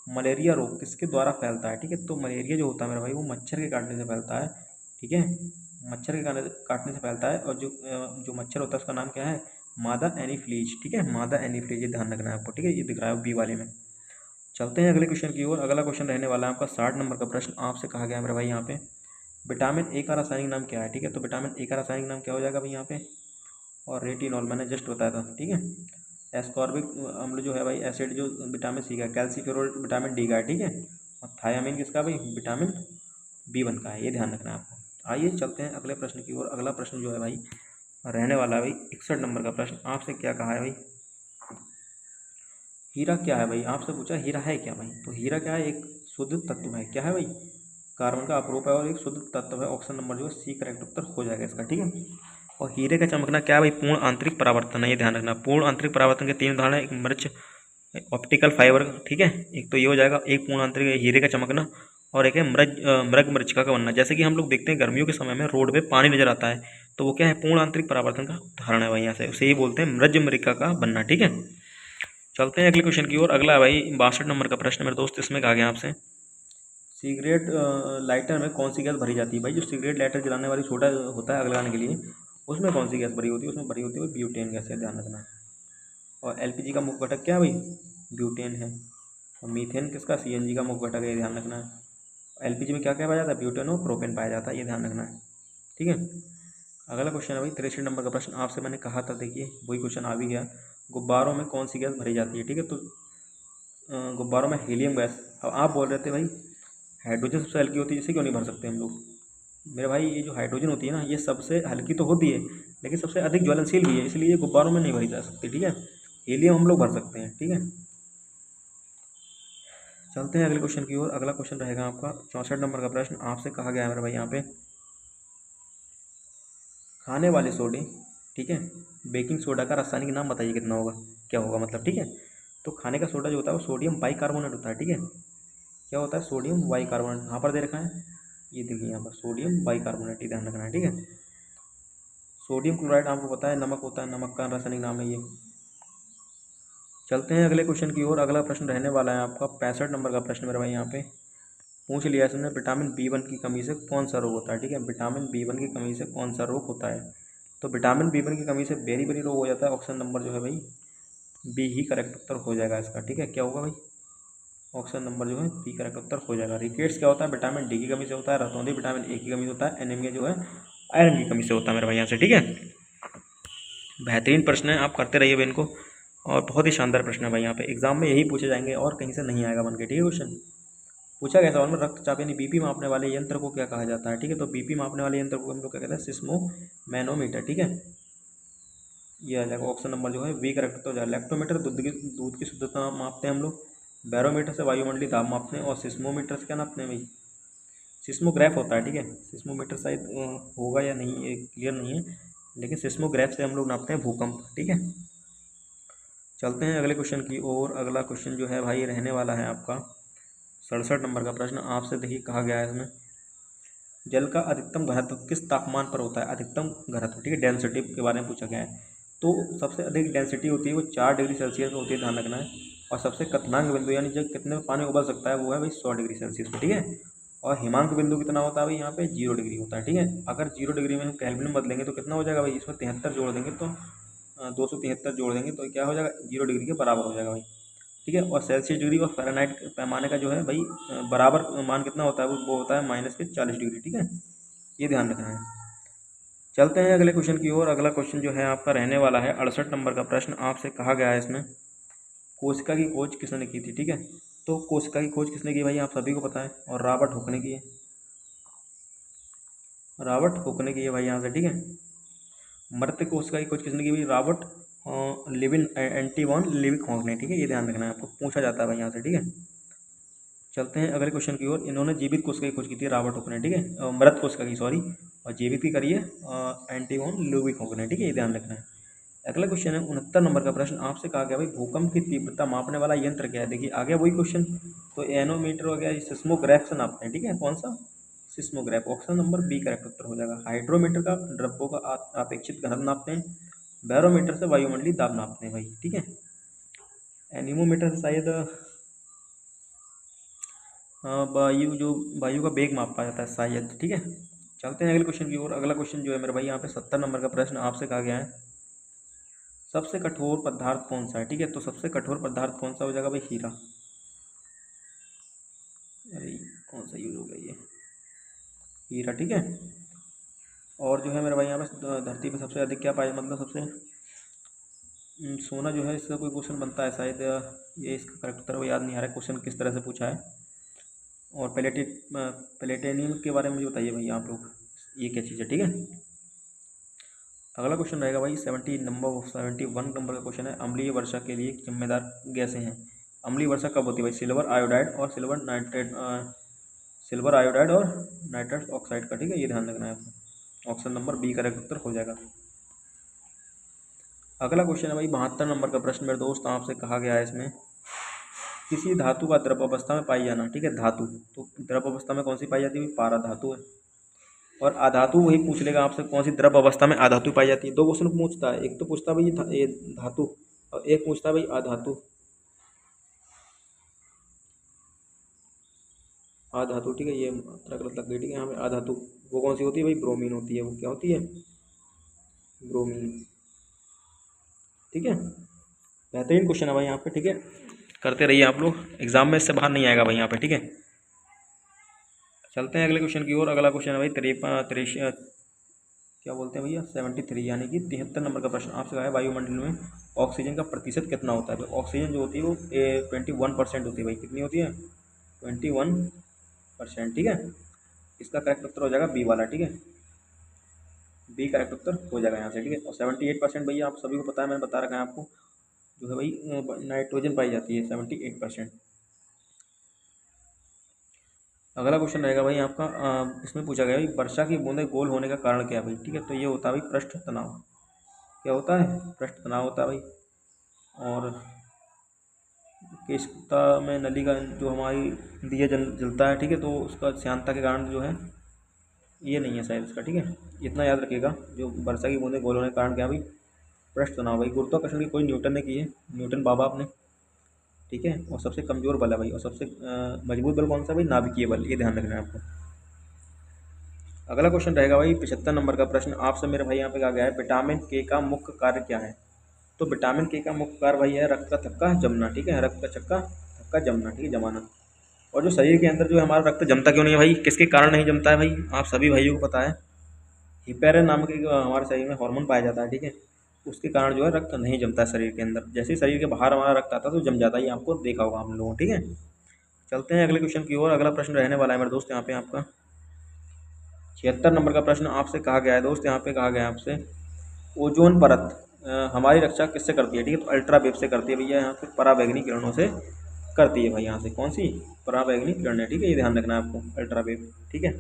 मलेरिया रोग किसके द्वारा फैलता है, ठीक है। तो मलेरिया जो होता है मेरा भाई वो मच्छर के काटने से फैलता है, ठीक है, मच्छर के काटने से फैलता है। और जो मच्छर होता है उसका नाम क्या है, मादा एनीफ्लीज, ठीक है, मादा एनीफ्लीज, ये ध्यान रखना है आपको, ठीक है, ये दिख रहा है बी वाले में। चलते हैं अगले क्वेश्चन की ओर। अगला क्वेश्चन रहने वाला है आपका 60 नंबर का प्रश्न आपसे कहा गया है मेरे भाई यहाँ पे, विटामिन ए का रासायनिक नाम क्या है, ठीक है। तो विटामिन ए का रासायनिक नाम क्या हो जाएगा भाई यहाँ पे, और रेटिनॉल मैंने जस्ट बताया था, ठीक है। एस्कॉर्बिक अम्ल जो है भाई, एसिड जो विटामिन सी का, कैल्सीफेरोल विटामिन डी का है, ठीक है। और थायामीन किसका भाई, विटामिन B1 का है, ये ध्यान रखना है आपको। आइए चलते हैं अगले प्रश्न की ओर। अगला प्रश्न जो है भाई रहने वाला है भाई 61 नंबर का प्रश्न आपसे क्या कहा है भाई, हीरा क्या है भाई, आपसे पूछा हीरा है क्या भाई। तो हीरा क्या है, एक शुद्ध तत्व है, क्या है भाई, कार्बन का अपरूप है और एक शुद्ध तत्व है। ऑप्शन नंबर जो है सी करेक्ट उत्तर हो जाएगा इसका, ठीक है। और हीरे का चमकना क्या है भाई, पूर्ण आंतरिक परावर्तन है, ये ध्यान रखना। पूर्ण आंतरिक परावर्तन के 3 उदाहरण है, एक मिर्च, ऑप्टिकल फाइबर, ठीक है, एक तो ये हो जाएगा, एक पूर्ण आंतरिक हीरे का चमकना, और एक है मृग मृचिका का बनना। जैसे कि हम लोग देखते हैं गर्मियों के समय में रोड पे पानी नजर आता है, तो वो क्या है, पूर्ण आंतरिक परावर्तन का उदाहरण है भाई, यहाँ से उसे ही बोलते हैं मृग मृचिका का बनना, ठीक है। चलते हैं अगले क्वेश्चन की ओर। अगला है भाई 62 नंबर का प्रश्न मेरे दोस्त, इसमें कहा गया आपसे सिगरेट लाइटर में कौन सी गैस भरी जाती है भाई। जो सिगरेट लाइटर जलाने वाली छोटा होता है आग लगाने के लिए, उसमें कौन सी गैस भरी होती है, उसमें भरी होती है ब्यूटेन गैस, है, ध्यान रखना। और एलपीजी का मुख्य घटक क्या है भाई, ब्यूटेन है। और मीथेन किसका, सीएनजी का मुख्य घटक है, ये ध्यान रखना है। एलपीजी में क्या क्या पाया जाता है, ब्यूटेन और प्रोपेन पाया जाता है, ये ध्यान रखना है, ठीक है। अगला क्वेश्चन है भाई 63 नंबर का प्रश्न आपसे मैंने कहा था, देखिए वही क्वेश्चन आ भी गया। गुब्बारों में कौन सी गैस भरी जाती है, ठीक है। तो गुब्बारों में हीलियम गैस। अब आप बोल रहे थे भाई हाइड्रोजन सबसे हल्की होती है, इसे क्यों नहीं भर सकते हम लोग। मेरे भाई ये जो हाइड्रोजन होती है ना, ये सबसे हल्की तो होती है लेकिन सबसे अधिक ज्वलनशील भी है, इसलिए ये गुब्बारों में नहीं भरी जा सकती, ठीक है। हीलियम हम लोग भर सकते हैं, ठीक है। चलते हैं अगले क्वेश्चन की ओर। अगला क्वेश्चन रहेगा आपका 64 नंबर का प्रश्न। आपसे कहा गया है मेरे भाई यहाँ पे, खाने वाले सोडे, ठीक है, बेकिंग सोडा का रासायनिक नाम बताइए कितना होगा, क्या होगा मतलब, ठीक है। तो खाने का सोडा जो होता है वो सोडियम बाइकार्बोनेट होता है, ठीक है। क्या होता है, सोडियम बाइकार्बोनेट, यहाँ पर दे रखा है, ये देखिए यहाँ पर सोडियम बाइकार्बोनेट, ये ध्यान रखना है, ठीक है। सोडियम क्लोराइड आपको पता है नमक होता है, नमक का रासायनिक नाम है ये। चलते हैं अगले क्वेश्चन की ओर। अगला प्रश्न रहने वाला है आपका 65 नंबर का प्रश्न मेरे भाई यहाँ पे पूछ लिया है इसने, विटामिन B1 की कमी से कौन सा रोग होता है, ठीक है। विटामिन B1 की कमी से कौन सा रोग होता है। तो विटामिन B1 की कमी से बेरी बेरी रोग हो जाता है। ऑप्शन नंबर जो है भाई बी ही करेक्ट उत्तर हो जाएगा इसका, ठीक है। क्या होगा भाई, ऑप्शन नंबर जो है बी करेक्ट उत्तर हो जाएगा। रिकेट्स क्या होता है, विटामिन डी की कमी से होता है। रतौंधी विटामिन ए की कमी से होता है। एनीमिया जो है आयरन की कमी से होता है मेरे भाई यहाँ से, ठीक है। बेहतरीन प्रश्न है, आप करते रहिए इनको, और बहुत ही शानदार प्रश्न है भाई यहाँ पे, एग्जाम में यही पूछे जाएंगे और कहीं से नहीं आएगा बन के, ठीक है। क्वेश्चन पूछा गया सवाल में, रक्तचाप यानी बीपी मापने वाले यंत्र को क्या कहा जाता है, ठीक है। तो बीपी मापने वाले यंत्र को हम लोग क्या कहते हैं, सिस्मो मैनोमीटर, ठीक है। ये आ जाएगा ऑप्शन नंबर जो है बी करेक्ट तो हो जाएगा। लैक्टोमीटर दूध की शुद्धता मापते हैं हम लोग। बैरोमीटर से वायुमंडलीय दाब मापते हैं। और सिस्मोमीटर से क्या नापते हैं भाई, सिस्मोग्राफ होता है, ठीक है। सिस्मोमीटर शायद होगा या नहीं ये क्लियर नहीं है, लेकिन सिस्मोग्राफ से हम लोग नापते हैं भूकंप, ठीक है। चलते हैं अगले क्वेश्चन की ओर। अगला क्वेश्चन जो है भाई रहने वाला है आपका 67 नंबर का प्रश्न। आपसे देखिए कहा गया है इसमें, जल का अधिकतम घनत्व किस तापमान पर होता है। अधिकतम घनत्व, ठीक है, डेंसिटी के बारे में पूछा गया है। तो सबसे अधिक डेंसिटी होती है वो 4 डिग्री सेल्सियस में होती है, ध्यान रखना है। और सबसे क्वथनांक बिंदु यानी जब कितने में पानी उबल सकता है वो है भाई 100 डिग्री सेल्सियस पे, ठीक है। और हिमांक बिंदु कितना होता है भाई यहाँ पे 0 डिग्री होता है, ठीक है। अगर 0 डिग्री में हम केल्विन में बदलेंगे तो कितना हो जाएगा भाई, इसमें 73 जोड़ देंगे तो 273 जोड़ देंगे तो क्या हो जाएगा, 0 डिग्री के बराबर हो जाएगा भाई, ठीक है। और सेल्सियस डिग्री और फ़ारेनहाइट पैमाने का जो है भाई बराबर मान कितना होता है, वो होता है -40 डिग्री, ठीक है। ये ध्यान रखना है। चलते हैं अगले क्वेश्चन की ओर। अगला क्वेश्चन जो है आपका रहने वाला है 68 नंबर का प्रश्न। आपसे कहा गया है इसमें, कोशिका की खोज किसने की थी, ठीक है। तो कोशिका की खोज किसने की भाई, आप सभी को पता है, और रॉबर्ट हुक ने की है। रॉबर्ट हुक ने की है भाई यहाँ से, ठीक है। मृत कोशिका की खोज किसने की भाई, रॉबर्ट लिविन एंटीवॉन लिविकॉन्ग ने, ठीक है। ये ध्यान रखना है, आपको पूछा जाता है भाई यहाँ से, ठीक है। चलते हैं अगले क्वेश्चन की ओर। इन्होंने जीवित कोशिका की खोज की थी रॉबर्ट हुक ने, ठीक है। मृत कोशिका की, सॉरी, और जीवित की करिए एंटीवॉन लिविकॉन्ग ने, ठीक है। ये ध्यान रखना है। अगला क्वेश्चन है 69 नंबर का प्रश्न। आपसे कहा गया भाई भूकंप की तीव्रता मापने वाला यंत्र क्या है। देखिए आ गया वही क्वेश्चन, तो एनोमीटर हो गया, सिस्मोग्राफ से नापते हैं, ठीक है। कौन सा, seismograph. Option number B correct उत्तर हो जाएगा। हाइड्रोमीटर का द्रव्यों का अपेक्षित घनत्व नापते हैं। बैरोमीटर से वायुमंडलीय दाब नापते हैं भाई, ठीक है। एनीमोमीटर से शायद वायु का वेग मापा जाता है शायद, ठीक है। चलते हैं अगले क्वेश्चन की ओर। अगला क्वेश्चन जो है मेरे भाई यहाँ पे 70 नंबर का प्रश्न। आपसे कहा गया है सबसे कठोर पदार्थ कौन सा है, ठीक है। तो सबसे कठोर पदार्थ कौन सा हो जाएगा भाई, हीरा। अरे कौन सा यूज हो गया ये, हीरा, ठीक है। और जो है मेरे भाई यहाँ पे धरती पे सबसे अधिक क्या पाया, मतलब सबसे सोना जो है, इसका कोई क्वेश्चन बनता है शायद, ये इसका करेक्ट उत्तर वो याद नहीं आ रहा है क्वेश्चन किस तरह से पूछा है। और प्लेटेनियम के बारे में मुझे बताइए भाई आप लोग, ये क्या चीज़ है, ठीक है। अगला क्वेश्चन रहेगा भाई 71 नंबर का क्वेश्चन है। अम्लीय वर्षा के लिए जिम्मेदार गैसें हैं। अम्लीय वर्षा कब होती है भाई, सिल्वर आयोडाइड और सिल्वर आयोडाइड और नाइट्रस ऑक्साइड का, ठीक है। ये ध्यान रखना है आपको। ऑप्शन नंबर बी करेक्ट उत्तर हो जाएगा। अगला क्वेश्चन है भाई 72 नंबर का प्रश्न मेरे दोस्त। आपसे कहा गया है इसमें, किसी धातु का द्रव अवस्था में पाई जाना, ठीक है। धातु, तो द्रव अवस्था में कौन सी पाई जाती है, पारा धातु है। और अधातु वही पूछ लेगा आपसे, कौन सी द्रव अवस्था में अधातु पाई जाती है। दो क्वेश्चन पूछता है, एक तो पूछता है भाई ये धातु, और एक पूछता है भाई अधातु। अधातु, ठीक है, ये मात्रा गलत लग गई, ठीक है। यहाँ पे अधातु वो कौन सी होती है भाई, ब्रोमीन होती है। वो क्या होती है, ब्रोमीन, ठीक है। बेहतरीन क्वेश्चन है भाई यहाँ पे, ठीक है। करते रहिए आप लोग, एग्जाम में इससे बाहर नहीं आएगा भाई यहाँ पे, ठीक है। चलते हैं अगले क्वेश्चन की ओर। अगला क्वेश्चन है भाई क्या बोलते हैं भैया 73 यानी कि 73 नंबर का प्रश्न। आपसे कहा है वायुमंडल में ऑक्सीजन का प्रतिशत कितना होता है? तो ऑक्सीजन जो होती है वो 21% होती है भाई। कितनी होती है? 21%। ठीक है, इसका करेक्ट उत्तर हो जाएगा बी वाला। ठीक है, बी करेक्ट उत्तर हो जाएगा यहाँ से। ठीक है, और 78% भैया आप सभी को पता है, मैंने बता रखा है आपको, जो है भाई नाइट्रोजन पाई जाती है 78%। अगला क्वेश्चन रहेगा भाई आपका, इसमें पूछा गया भाई वर्षा की बूंदें गोल होने का कारण क्या है भाई? ठीक है, तो ये होता है भाई पृष्ठ तनाव। क्या होता है? पृष्ठ तनाव होता है भाई। और केशता में नली का जो हमारी दिया जलता है, ठीक है, तो उसका श्यानता के कारण जो है ये नहीं है शायद इसका। ठीक है, इतना याद रखिएगा, जो वर्षा की बूंदें गोल होने के कारण क्या है भाई? पृष्ठ तनाव भाई। गुरुत्वाकर्षण की खोज न्यूटन ने की है, न्यूटन बाबा आपने। ठीक है, और सबसे कमजोर बल है भाई, और सबसे मजबूत बल कौन सा भाई? नाभिकीय बल। ये ध्यान रखना है आपको। अगला क्वेश्चन रहेगा भाई 75 नंबर का प्रश्न आपसे मेरे भाई यहाँ पे कहा गया है विटामिन के का मुख्य कार्य क्या है? तो विटामिन के का मुख्य कार्य भाई है रक्त का थक्का जमना। ठीक है, रक्त का चक्का थक्का जमना। ठीक है, जमाना। और जो शरीर के अंदर जो हमारा रक्त जमता क्यों नहीं है भाई? किसके कारण नहीं जमता है भाई? आप सभी भाइयों को पता है, हिपेरिन नामक एक हमारे शरीर में हार्मोन पाया जाता है। ठीक है, उसके कारण जो है रक्त नहीं जमता है शरीर के अंदर। जैसे ही शरीर के बाहर हमारा रक्त आता है तो जम जाता है, ये आपको देखा होगा हम लोगों। ठीक है, चलते हैं अगले क्वेश्चन की ओर। अगला प्रश्न रहने वाला है मेरे दोस्त यहाँ पे आपका 76 नंबर का प्रश्न आपसे कहा गया है दोस्त, यहाँ पे कहा गया है आपसे ओजोन परत हमारी रक्षा किससे करती है? ठीक है, तो अल्ट्रावेव से करती है भैया, यहाँ से पराबैंगनी किरणों से करती है भाई। यहाँ से कौन सी? पराबैंगनी किरणें। ठीक है, ये ध्यान रखना है आपको, अल्ट्रावेव। ठीक है,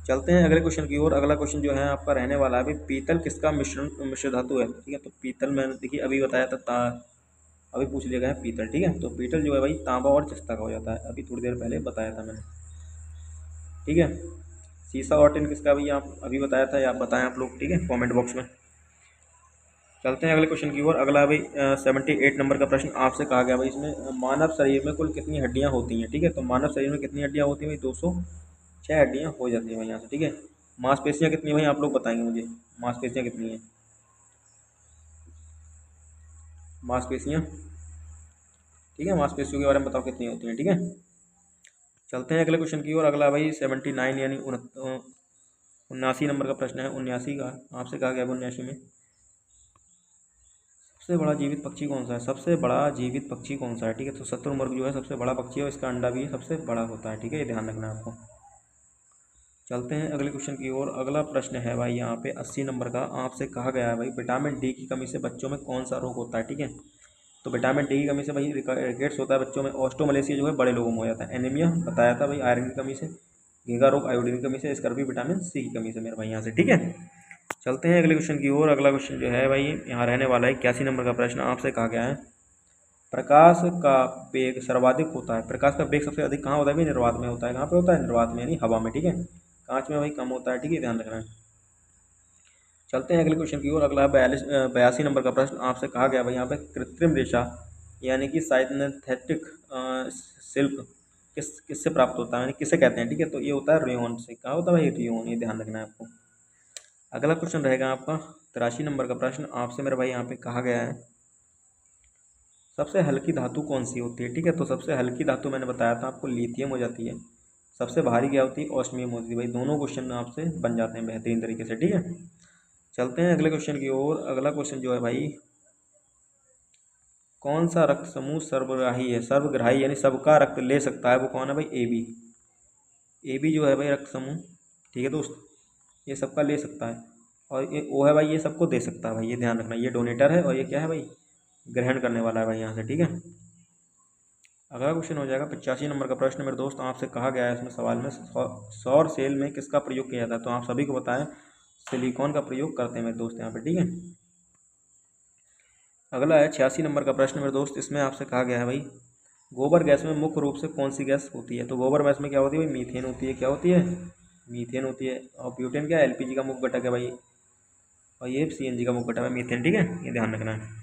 चलते हैं अगले क्वेश्चन की ओर। अगला क्वेश्चन जो है आपका रहने वाला है भाई पीतल किसका मिश्र धातु है? ठीक है, तो पीतल मैंने देखिए अभी बताया था, अभी पूछ लिया गया है पीतल। ठीक है, तो पीतल जो है भाई तांबा और जस्ता का हो जाता है, अभी थोड़ी देर पहले बताया था मैंने। ठीक है, सीसा और टिन किसका भी आप अभी बताया था, या आप बताएं आप लोग। ठीक है, कमेंट बॉक्स में। चलते हैं अगले क्वेश्चन की ओर। अगला भाई 78 नंबर का प्रश्न आपसे कहा गया भाई इसमें मानव शरीर में कुल कितनी हड्डियां होती हैं? ठीक है, तो मानव शरीर में कितनी हड्डियां होती हैं भाई? 206 हड्डियां हो जाती हैं भाई यहाँ से। ठीक है, मांसपेशियाँ कितनी भाई आप लोग बताएंगे मुझे, मांसपेशियाँ कितनी हैं? मांसपेशियाँ, ठीक है, मांसपेशियों के बारे में बताओ कितनी होती हैं। ठीक है, चलते हैं अगले क्वेश्चन की ओर। अगला भाई 79 यानी 79 नंबर का प्रश्न है, 79 का आपसे कहा गया 79 में सबसे बड़ा जीवित पक्षी कौन सा है? सबसे बड़ा जीवित पक्षी कौन सा है? ठीक है, तो शत्रुमुर्ग जो है सबसे बड़ा पक्षी है, और इसका अंडा भी सबसे बड़ा होता है। ठीक है, ये ध्यान रखना है आपको। चलते हैं अगले क्वेश्चन की ओर। अगला प्रश्न है भाई यहाँ पे 80 नंबर का आपसे कहा गया है भाई विटामिन डी की कमी से बच्चों में कौन सा रोग होता है? ठीक है, तो विटामिन डी की कमी से भाई रिकेट्स होता है बच्चों में, ऑस्टोमलेसिया जो है बड़े लोगों में हो जाता है, एनीमिया बताया था भाई आयरन की कमी से, घेगा रोग आयोडीन की कमी से, स्कर्वी विटामिन सी की कमी से मेरे भाई यहाँ से। ठीक है, चलते हैं अगले क्वेश्चन की ओर। अगला क्वेश्चन जो है भाई यहाँ रहने वाला है 81 नंबर का प्रश्न आपसे कहा गया है प्रकाश का वेग सर्वाधिक होता है, प्रकाश का वेग सबसे अधिक कहाँ होता है भाई? निर्वात में होता है। कहाँ पे होता है? निर्वात में, यानी हवा में। ठीक है, कांच में भाई कम होता है। ठीक है, ध्यान रखना है। चलते हैं अगले क्वेश्चन की ओर। अगला 82 नंबर का प्रश्न आपसे कहा गया भाई यहाँ पे कृत्रिम रेशा यानी कि साइनेथेटिक सिल्क किससे प्राप्त होता है, यानी किसे कहते हैं? ठीक है, तो ये होता है रेयन से। कहाँ होता है भाई? रेयन, ये ध्यान रखना है आपको। अगला क्वेश्चन रहेगा आपका 83 नंबर का प्रश्न आपसे मेरे भाई यहाँ पे कहा गया है सबसे हल्की धातु कौन सी होती है? ठीक है, तो सबसे हल्की धातु मैंने बताया था आपको लिथियम हो जाती है। सबसे भारी क्या होती है? ऑस्मियम होती है भाई। दोनों क्वेश्चन आपसे बन जाते हैं बेहतरीन तरीके से। ठीक है, चलते हैं अगले क्वेश्चन की ओर। अगला क्वेश्चन जो है भाई कौन सा रक्त समूह सर्वग्राही है? सर्वग्राही यानी सबका रक्त ले सकता है, वो कौन है भाई? A B. ए बी जो है भाई रक्त समूह, ठीक है दोस्त, ये सबका ले सकता है। और ये ओ है भाई, ये सबको दे सकता है भाई, ये ध्यान रखना। ये डोनेटर है, और ये क्या है भाई? ग्रहण करने वाला है भाई यहाँ से। ठीक है, अगला क्वेश्चन हो जाएगा 85 नंबर का प्रश्न मेरे दोस्त आपसे कहा गया है इसमें सवाल में सौर सेल में किसका प्रयोग किया जाता है? तो आप सभी को बताएं सिलिकॉन का प्रयोग करते हैं मेरे दोस्त यहाँ पे। ठीक है, अगला है 86 नंबर का प्रश्न मेरे दोस्त, इसमें आपसे कहा गया है भाई गोबर गैस में मुख्य रूप से कौन सी गैस होती है? तो गोबर गैस में क्या होती है भाई? मीथेन होती है। क्या होती है? मीथेन होती है। और ब्यूटेन क्या है? एलपीजी का मुख्य घटक है भाई, और ये सीएनजी का मुख्य घटक है मीथेन। ठीक है, ये ध्यान रखना है।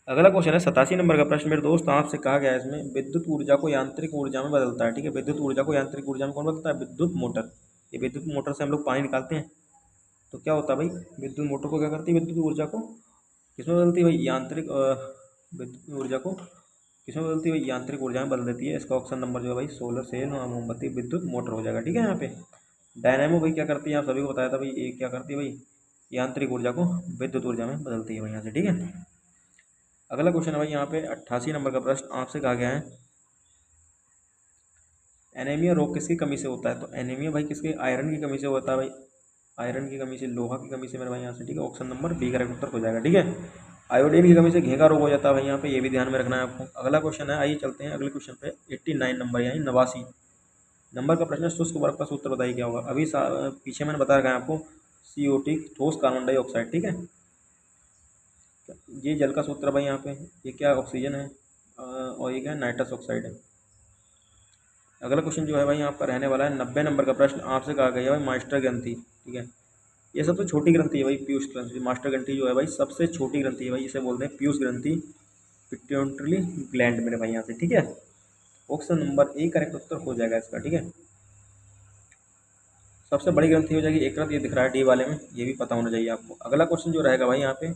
अगला क्वेश्चन है 87 नंबर का प्रश्न मेरे दोस्त आपसे कहा गया है इसमें विद्युत ऊर्जा को यांत्रिक ऊर्जा में बदलता है। ठीक है, विद्युत ऊर्जा को यांत्रिक ऊर्जा में कौन बदलता है? विद्युत मोटर। ये विद्युत मोटर से हम लोग पानी निकालते हैं, तो क्या होता है भाई? विद्युत मोटर को क्या करती है? विद्युत ऊर्जा को किसमें बदलती है भाई? यांत्रिक विद्युत ऊर्जा को किसमें बदलती है भाई? यांत्रिक ऊर्जा में बदल देती है। इसका ऑप्शन नंबर जो है भाई सोलर सेल और मोमबत्ती विद्युत मोटर हो जाएगा। ठीक है, यहाँ पे डायनामो भाई क्या करती है? आप सभी को बताया था भाई, ये क्या करती है भाई? यांत्रिक ऊर्जा को विद्युत ऊर्जा में बदलती है भाई यहाँ से। ठीक है, अगला क्वेश्चन है भाई यहाँ पे 88 नंबर का प्रश्न आपसे कहा गया है, एनीमिया रोग किसकी कमी से होता है। तो एनीमिया भाई किसके, आयरन की कमी से होता है भाई, आयरन की कमी से, लोहा की कमी से मेरे भाई यहाँ से, ठीक है। ऑप्शन नंबर बी करेक्ट उत्तर हो जाएगा, ठीक है। आयोडीन की कमी से घेंगा रोग हो जाता है भाई यहाँ पे, ये भी ध्यान में रखना है आपको। अगला क्वेश्चन है, आइए चलते हैं अगले क्वेश्चन पे। 89 नंबर यानी 89 नंबर का प्रश्न, शुष्क बर्फ का सूत्र बताइए क्या होगा। अभी पीछे मैंने बता रखा है आपको, CO2 ठोस कार्बन डाइऑक्साइड, ठीक है। ये जल का सूत्र भाई यहाँ पे, ये क्या ऑक्सीजन है और ये क्या नाइट्रस ऑक्साइड है। अगला क्वेश्चन जो है भाई यहाँ पर रहने वाला है 90 नंबर का प्रश्न आपसे कहा गया है भाई, मास्टर ग्रंथि, ठीक है। ये सबसे छोटी ग्रंथि है भाई, पीयूष ग्रंथि। मास्टर ग्रंथि जो है भाई सबसे छोटी ग्रंथि है भाई, इसे बोलते हैं पीयूष ग्रंथि, पिट्यूटरी ग्लैंड मेरे भाई यहाँ से, ठीक है। ऑप्शन नंबर ए करेक्ट उत्तर हो जाएगा इसका, ठीक है। सबसे बड़ी ग्रंथि हो जाएगी यकृत, ये दिख रहा है डी वाले में, ये भी पता होना चाहिए आपको। अगला क्वेश्चन जो रहेगा भाई यहाँ पे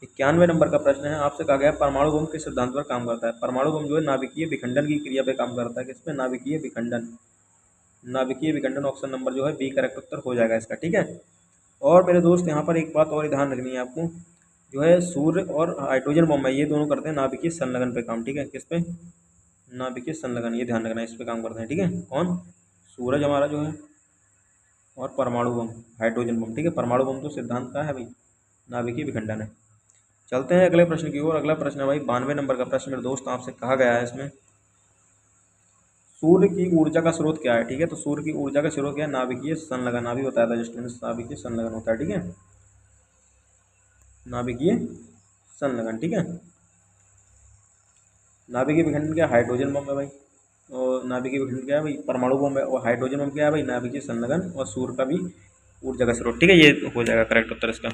91 नंबर का प्रश्न है, आपसे कहा गया परमाणु बम किस सिद्धांत पर काम करता है। परमाणु बम जो है नाभिकीय विखंडन की क्रिया पे काम करता है, किस पे, नाभिकीय विखंडन, नाभिकीय विखंडन। ऑप्शन नंबर जो है बी करेक्ट उत्तर हो जाएगा इसका, ठीक है। और मेरे दोस्त यहाँ पर एक बात और ध्यान रखनी है आपको, जो है सूर्य और हाइड्रोजन बम है, ये दोनों करते हैं नाभिकीय संलग्न पे काम, ठीक है। किस पे, नाभिकीय संलग्न, ये ध्यान रखना है, इस पे काम करते हैं, ठीक है। कौन, सूरज हमारा जो है, और परमाणु बम हाइड्रोजन बम, ठीक है। परमाणु बम तो सिद्धांत का है भाई, नाभिकीय विखंडन है। चलते हैं अगले प्रश्न की ओर। अगला प्रश्न है भाई 92 नंबर का प्रश्न मेरे दोस्त आपसे कहा गया है इसमें, सूर्य की ऊर्जा का स्रोत क्या है, ठीक है। तो सूर्य की ऊर्जा का स्रोत क्या है, नाभिकीय संलग्न, अभी बताया था जस्ट मैंने, नाभिकीय संलग्न होता है, ठीक है। नाभिकीय संलग्न, ठीक है। नाभिकीय विखंडन क्या, हाइड्रोजन बम है भाई, और नाभिकीय विखंडन क्या है भाई, परमाणु बम है। और हाइड्रोजन बम क्या है भाई, नाभिकीय संलग्न, और सूर्य का भी ऊर्जा का स्रोत, ठीक है। ये हो जाएगा करेक्ट उत्तर इसका।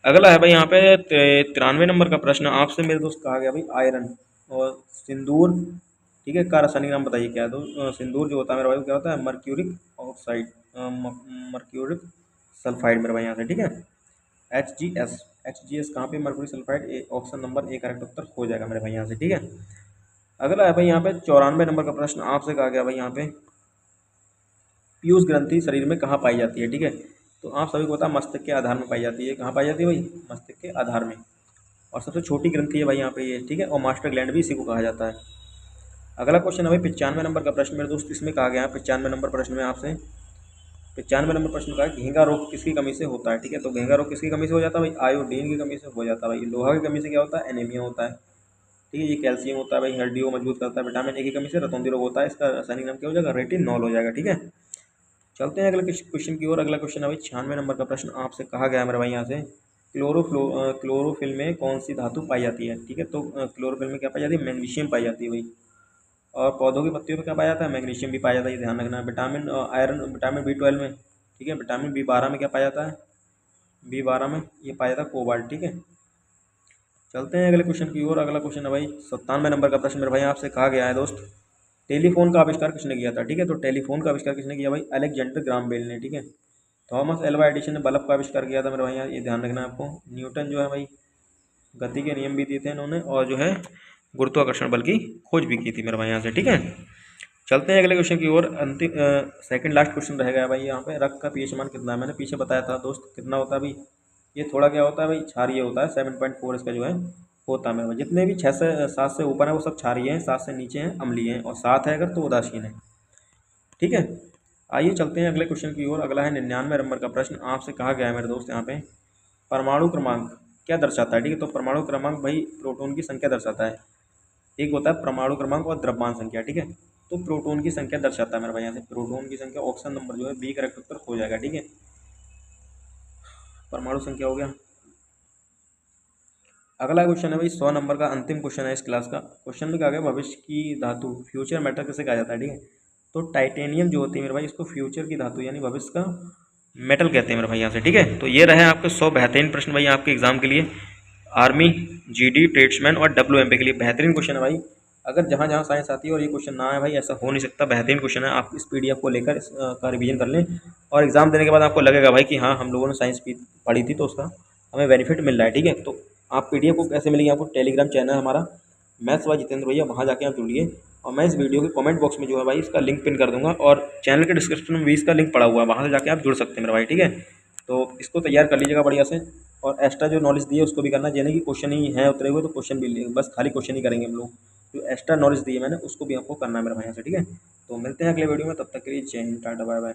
अगला है भाई यहाँ पे 93 नंबर का प्रश्न आपसे मेरे दोस्त कहा गया भाई, आयरन और सिंदूर, ठीक है, का रासायनिक नाम बताइए क्या है। तो सिंदूर जो होता है मेरे भाई, क्या होता है, मर्क्यूरिक ऑक्साइड, मर्क्यूरिक सल्फाइड मेरे भाई यहाँ से, ठीक है। HGS, HGS कहाँ पे, mercuric sulphide, option number A correct उत्तर हो जाएगा मेरे भाई यहाँ से, ठीक है। अगला है भाई यहाँ पे 94 नंबर का प्रश्न आपसे कहा गया भाई यहाँ पे, पीयूष ग्रंथि शरीर में कहाँ पाई जाती है, ठीक है। तो आप सभी को पता है मस्तिष्क के आधार में पाई जाती है। कहाँ पाई जाती है भाई, मस्तिष्क के आधार में, और सबसे छोटी ग्रंथि है भाई यहाँ पे ये, ठीक है। और मास्टर ग्लैंड भी इसी को कहा जाता है। अगला क्वेश्चन है भाई 95 नंबर का प्रश्न मेरे दोस्त, इसमें कहा गया है 95 नंबर प्रश्न में आपसे, 95 नंबर प्रश्न का है, घेंगा रोग किसकी कमी से होता है, ठीक है। तो घेंगा रोग किसकी कमी से हो जाता है भाई, आयोडीन की कमी से हो जाता है भाई। लोहा की कमी से क्या होता है, एनीमिया होता है, ठीक है। ये कैल्शियम होता है भाई, हड्डियों को मजबूत करता है। विटामिन ए की कमी से रतौंधी रोग होता है, इसका रासायनिक नाम क्या हो जाएगा, रेटिनॉल हो जाएगा, ठीक है। चलते हैं अगले क्वेश्चन की ओर। अगला क्वेश्चन है भाई 96 नंबर का प्रश्न आपसे कहा गया है मेरे भाई यहाँ से, क्लोरोफिल में कौन सी धातु पाई जाती है, ठीक है। तो क्लोरोफिल में क्या पाई जाती है, मैग्नीशियम पाई जाती है भाई। और पौधों की पत्तियों में क्या पाया जाता है, मैग्नीशियम भी पाया जाता है, ये ध्यान रखना है। विटामिन आयरन, विटामिन B12 में, ठीक है। विटामिन B12 में क्या पाया जाता है, B12 में ये पाया जाता है कोबाल्ट, ठीक है। चलते हैं अगले क्वेश्चन की ओर। अगला क्वेश्चन है भाई 97 नंबर का प्रश्न मेरे भाई आपसे कहा गया है दोस्त, टेलीफोन का आविष्कार किसने किया था, ठीक है। तो टेलीफोन का आविष्कार किसने किया भाई, अलेक्जेंडर ग्राम बेल ने, ठीक है। थॉमस एल्वा एडिसन ने बल्ब का आविष्कार किया था मेरे भाई, यहाँ ये ध्यान रखना है आपको। न्यूटन जो है भाई गति के नियम भी दिए थे इन्होंने, और जो है गुरुत्वाकर्षण बल की खोज भी की थी मेरे भाई यहाँ से, ठीक है। चलते हैं अगले क्वेश्चन की ओर। अंतिम सेकंड लास्ट क्वेश्चन रहेगा भाई यहाँ पे, रक्त का पीएच मान कितना है, मैंने पीछे बताया था दोस्त कितना होता है भाई। ये थोड़ा क्या होता है भाई, क्षारीय होता है, 7.4 इसका जो है होता है मेरे भाई। जितने भी 6 से 7 से ऊपर है वो सब क्षारीय हैं, 7 से नीचे हैं अम्लीय हैं, और 7 है अगर तो उदासीन है, ठीक है। आइए चलते हैं अगले क्वेश्चन की ओर। अगला है 99 नंबर का प्रश्न आपसे कहा गया है मेरे दोस्त यहाँ पे, परमाणु क्रमांक क्या दर्शाता है, ठीक है। तो परमाणु क्रमांक भाई प्रोटॉन की संख्या दर्शाता है। एक होता है परमाणु क्रमांक और द्रव्यमान संख्या, ठीक है। तो प्रोटॉन की संख्या दर्शाता है मेरे भाई यहाँ से, प्रोटॉन की संख्या, ऑप्शन नंबर जो है बी करेक्ट उत्तर हो जाएगा, ठीक है। परमाणु संख्या हो गया। अगला क्वेश्चन है भाई 100 नंबर का अंतिम क्वेश्चन है इस क्लास का। क्वेश्चन में कहा गया भविष्य की धातु, फ्यूचर मेटल किसे कहा जाता है, ठीक है। तो टाइटेनियम जो होती है मेरे भाई, इसको फ्यूचर की धातु यानी भविष्य का मेटल कहते हैं मेरे भाई यहाँ से, ठीक है। तो ये रहे आपके 100 बेहतरीन प्रश्न भाई आपके एग्जाम के लिए, आर्मी, GD, ट्रेड्समैन और WMP के लिए बेहतरीन क्वेश्चन है भाई। अगर जहाँ जहाँ साइंस आती है और ये क्वेश्चन ना है भाई, ऐसा हो नहीं सकता, बेहतरीन क्वेश्चन है। आप इस PDF को लेकर इसका रिवीजन कर लें, और एग्जाम देने के बाद आपको लगेगा भाई कि हाँ हम लोगों ने साइंस पढ़ी थी तो उसका हमें बेनिफिट मिल रहा है, ठीक है। तो आप PDF को कैसे मिलेगी, आपको टेलीग्राम चैनल हमारा मैथ्स बाय जितेंद्र भैया, वहाँ जाके आप जुड़िए। और मैं इस वीडियो के कमेंट बॉक्स में जो है भाई इसका लिंक पिन कर दूंगा, और चैनल के डिस्क्रिप्शन में भी इसका लिंक पड़ा हुआ है, वहाँ से जाके आप जुड़ सकते हैं मेरे भाई, ठीक है। तो इसको तैयार कर लीजिएगा बढ़िया से। और एक्स्ट्रा जो नॉलेज दी है उसको भी करना, यानी कि क्वेश्चन ही है उतरे हुए तो क्वेश्चन भी लिए, बस खाली क्वेश्चन ही करेंगे हम लोग। जो एक्स्ट्रा नॉलेज दी है मैंने उसको भी आपको करना है मेरे भाई यहाँ से, ठीक है। तो मिलते हैं अगले वीडियो में, तब तक के लिए जय हिंद, टाटा बाय बाय।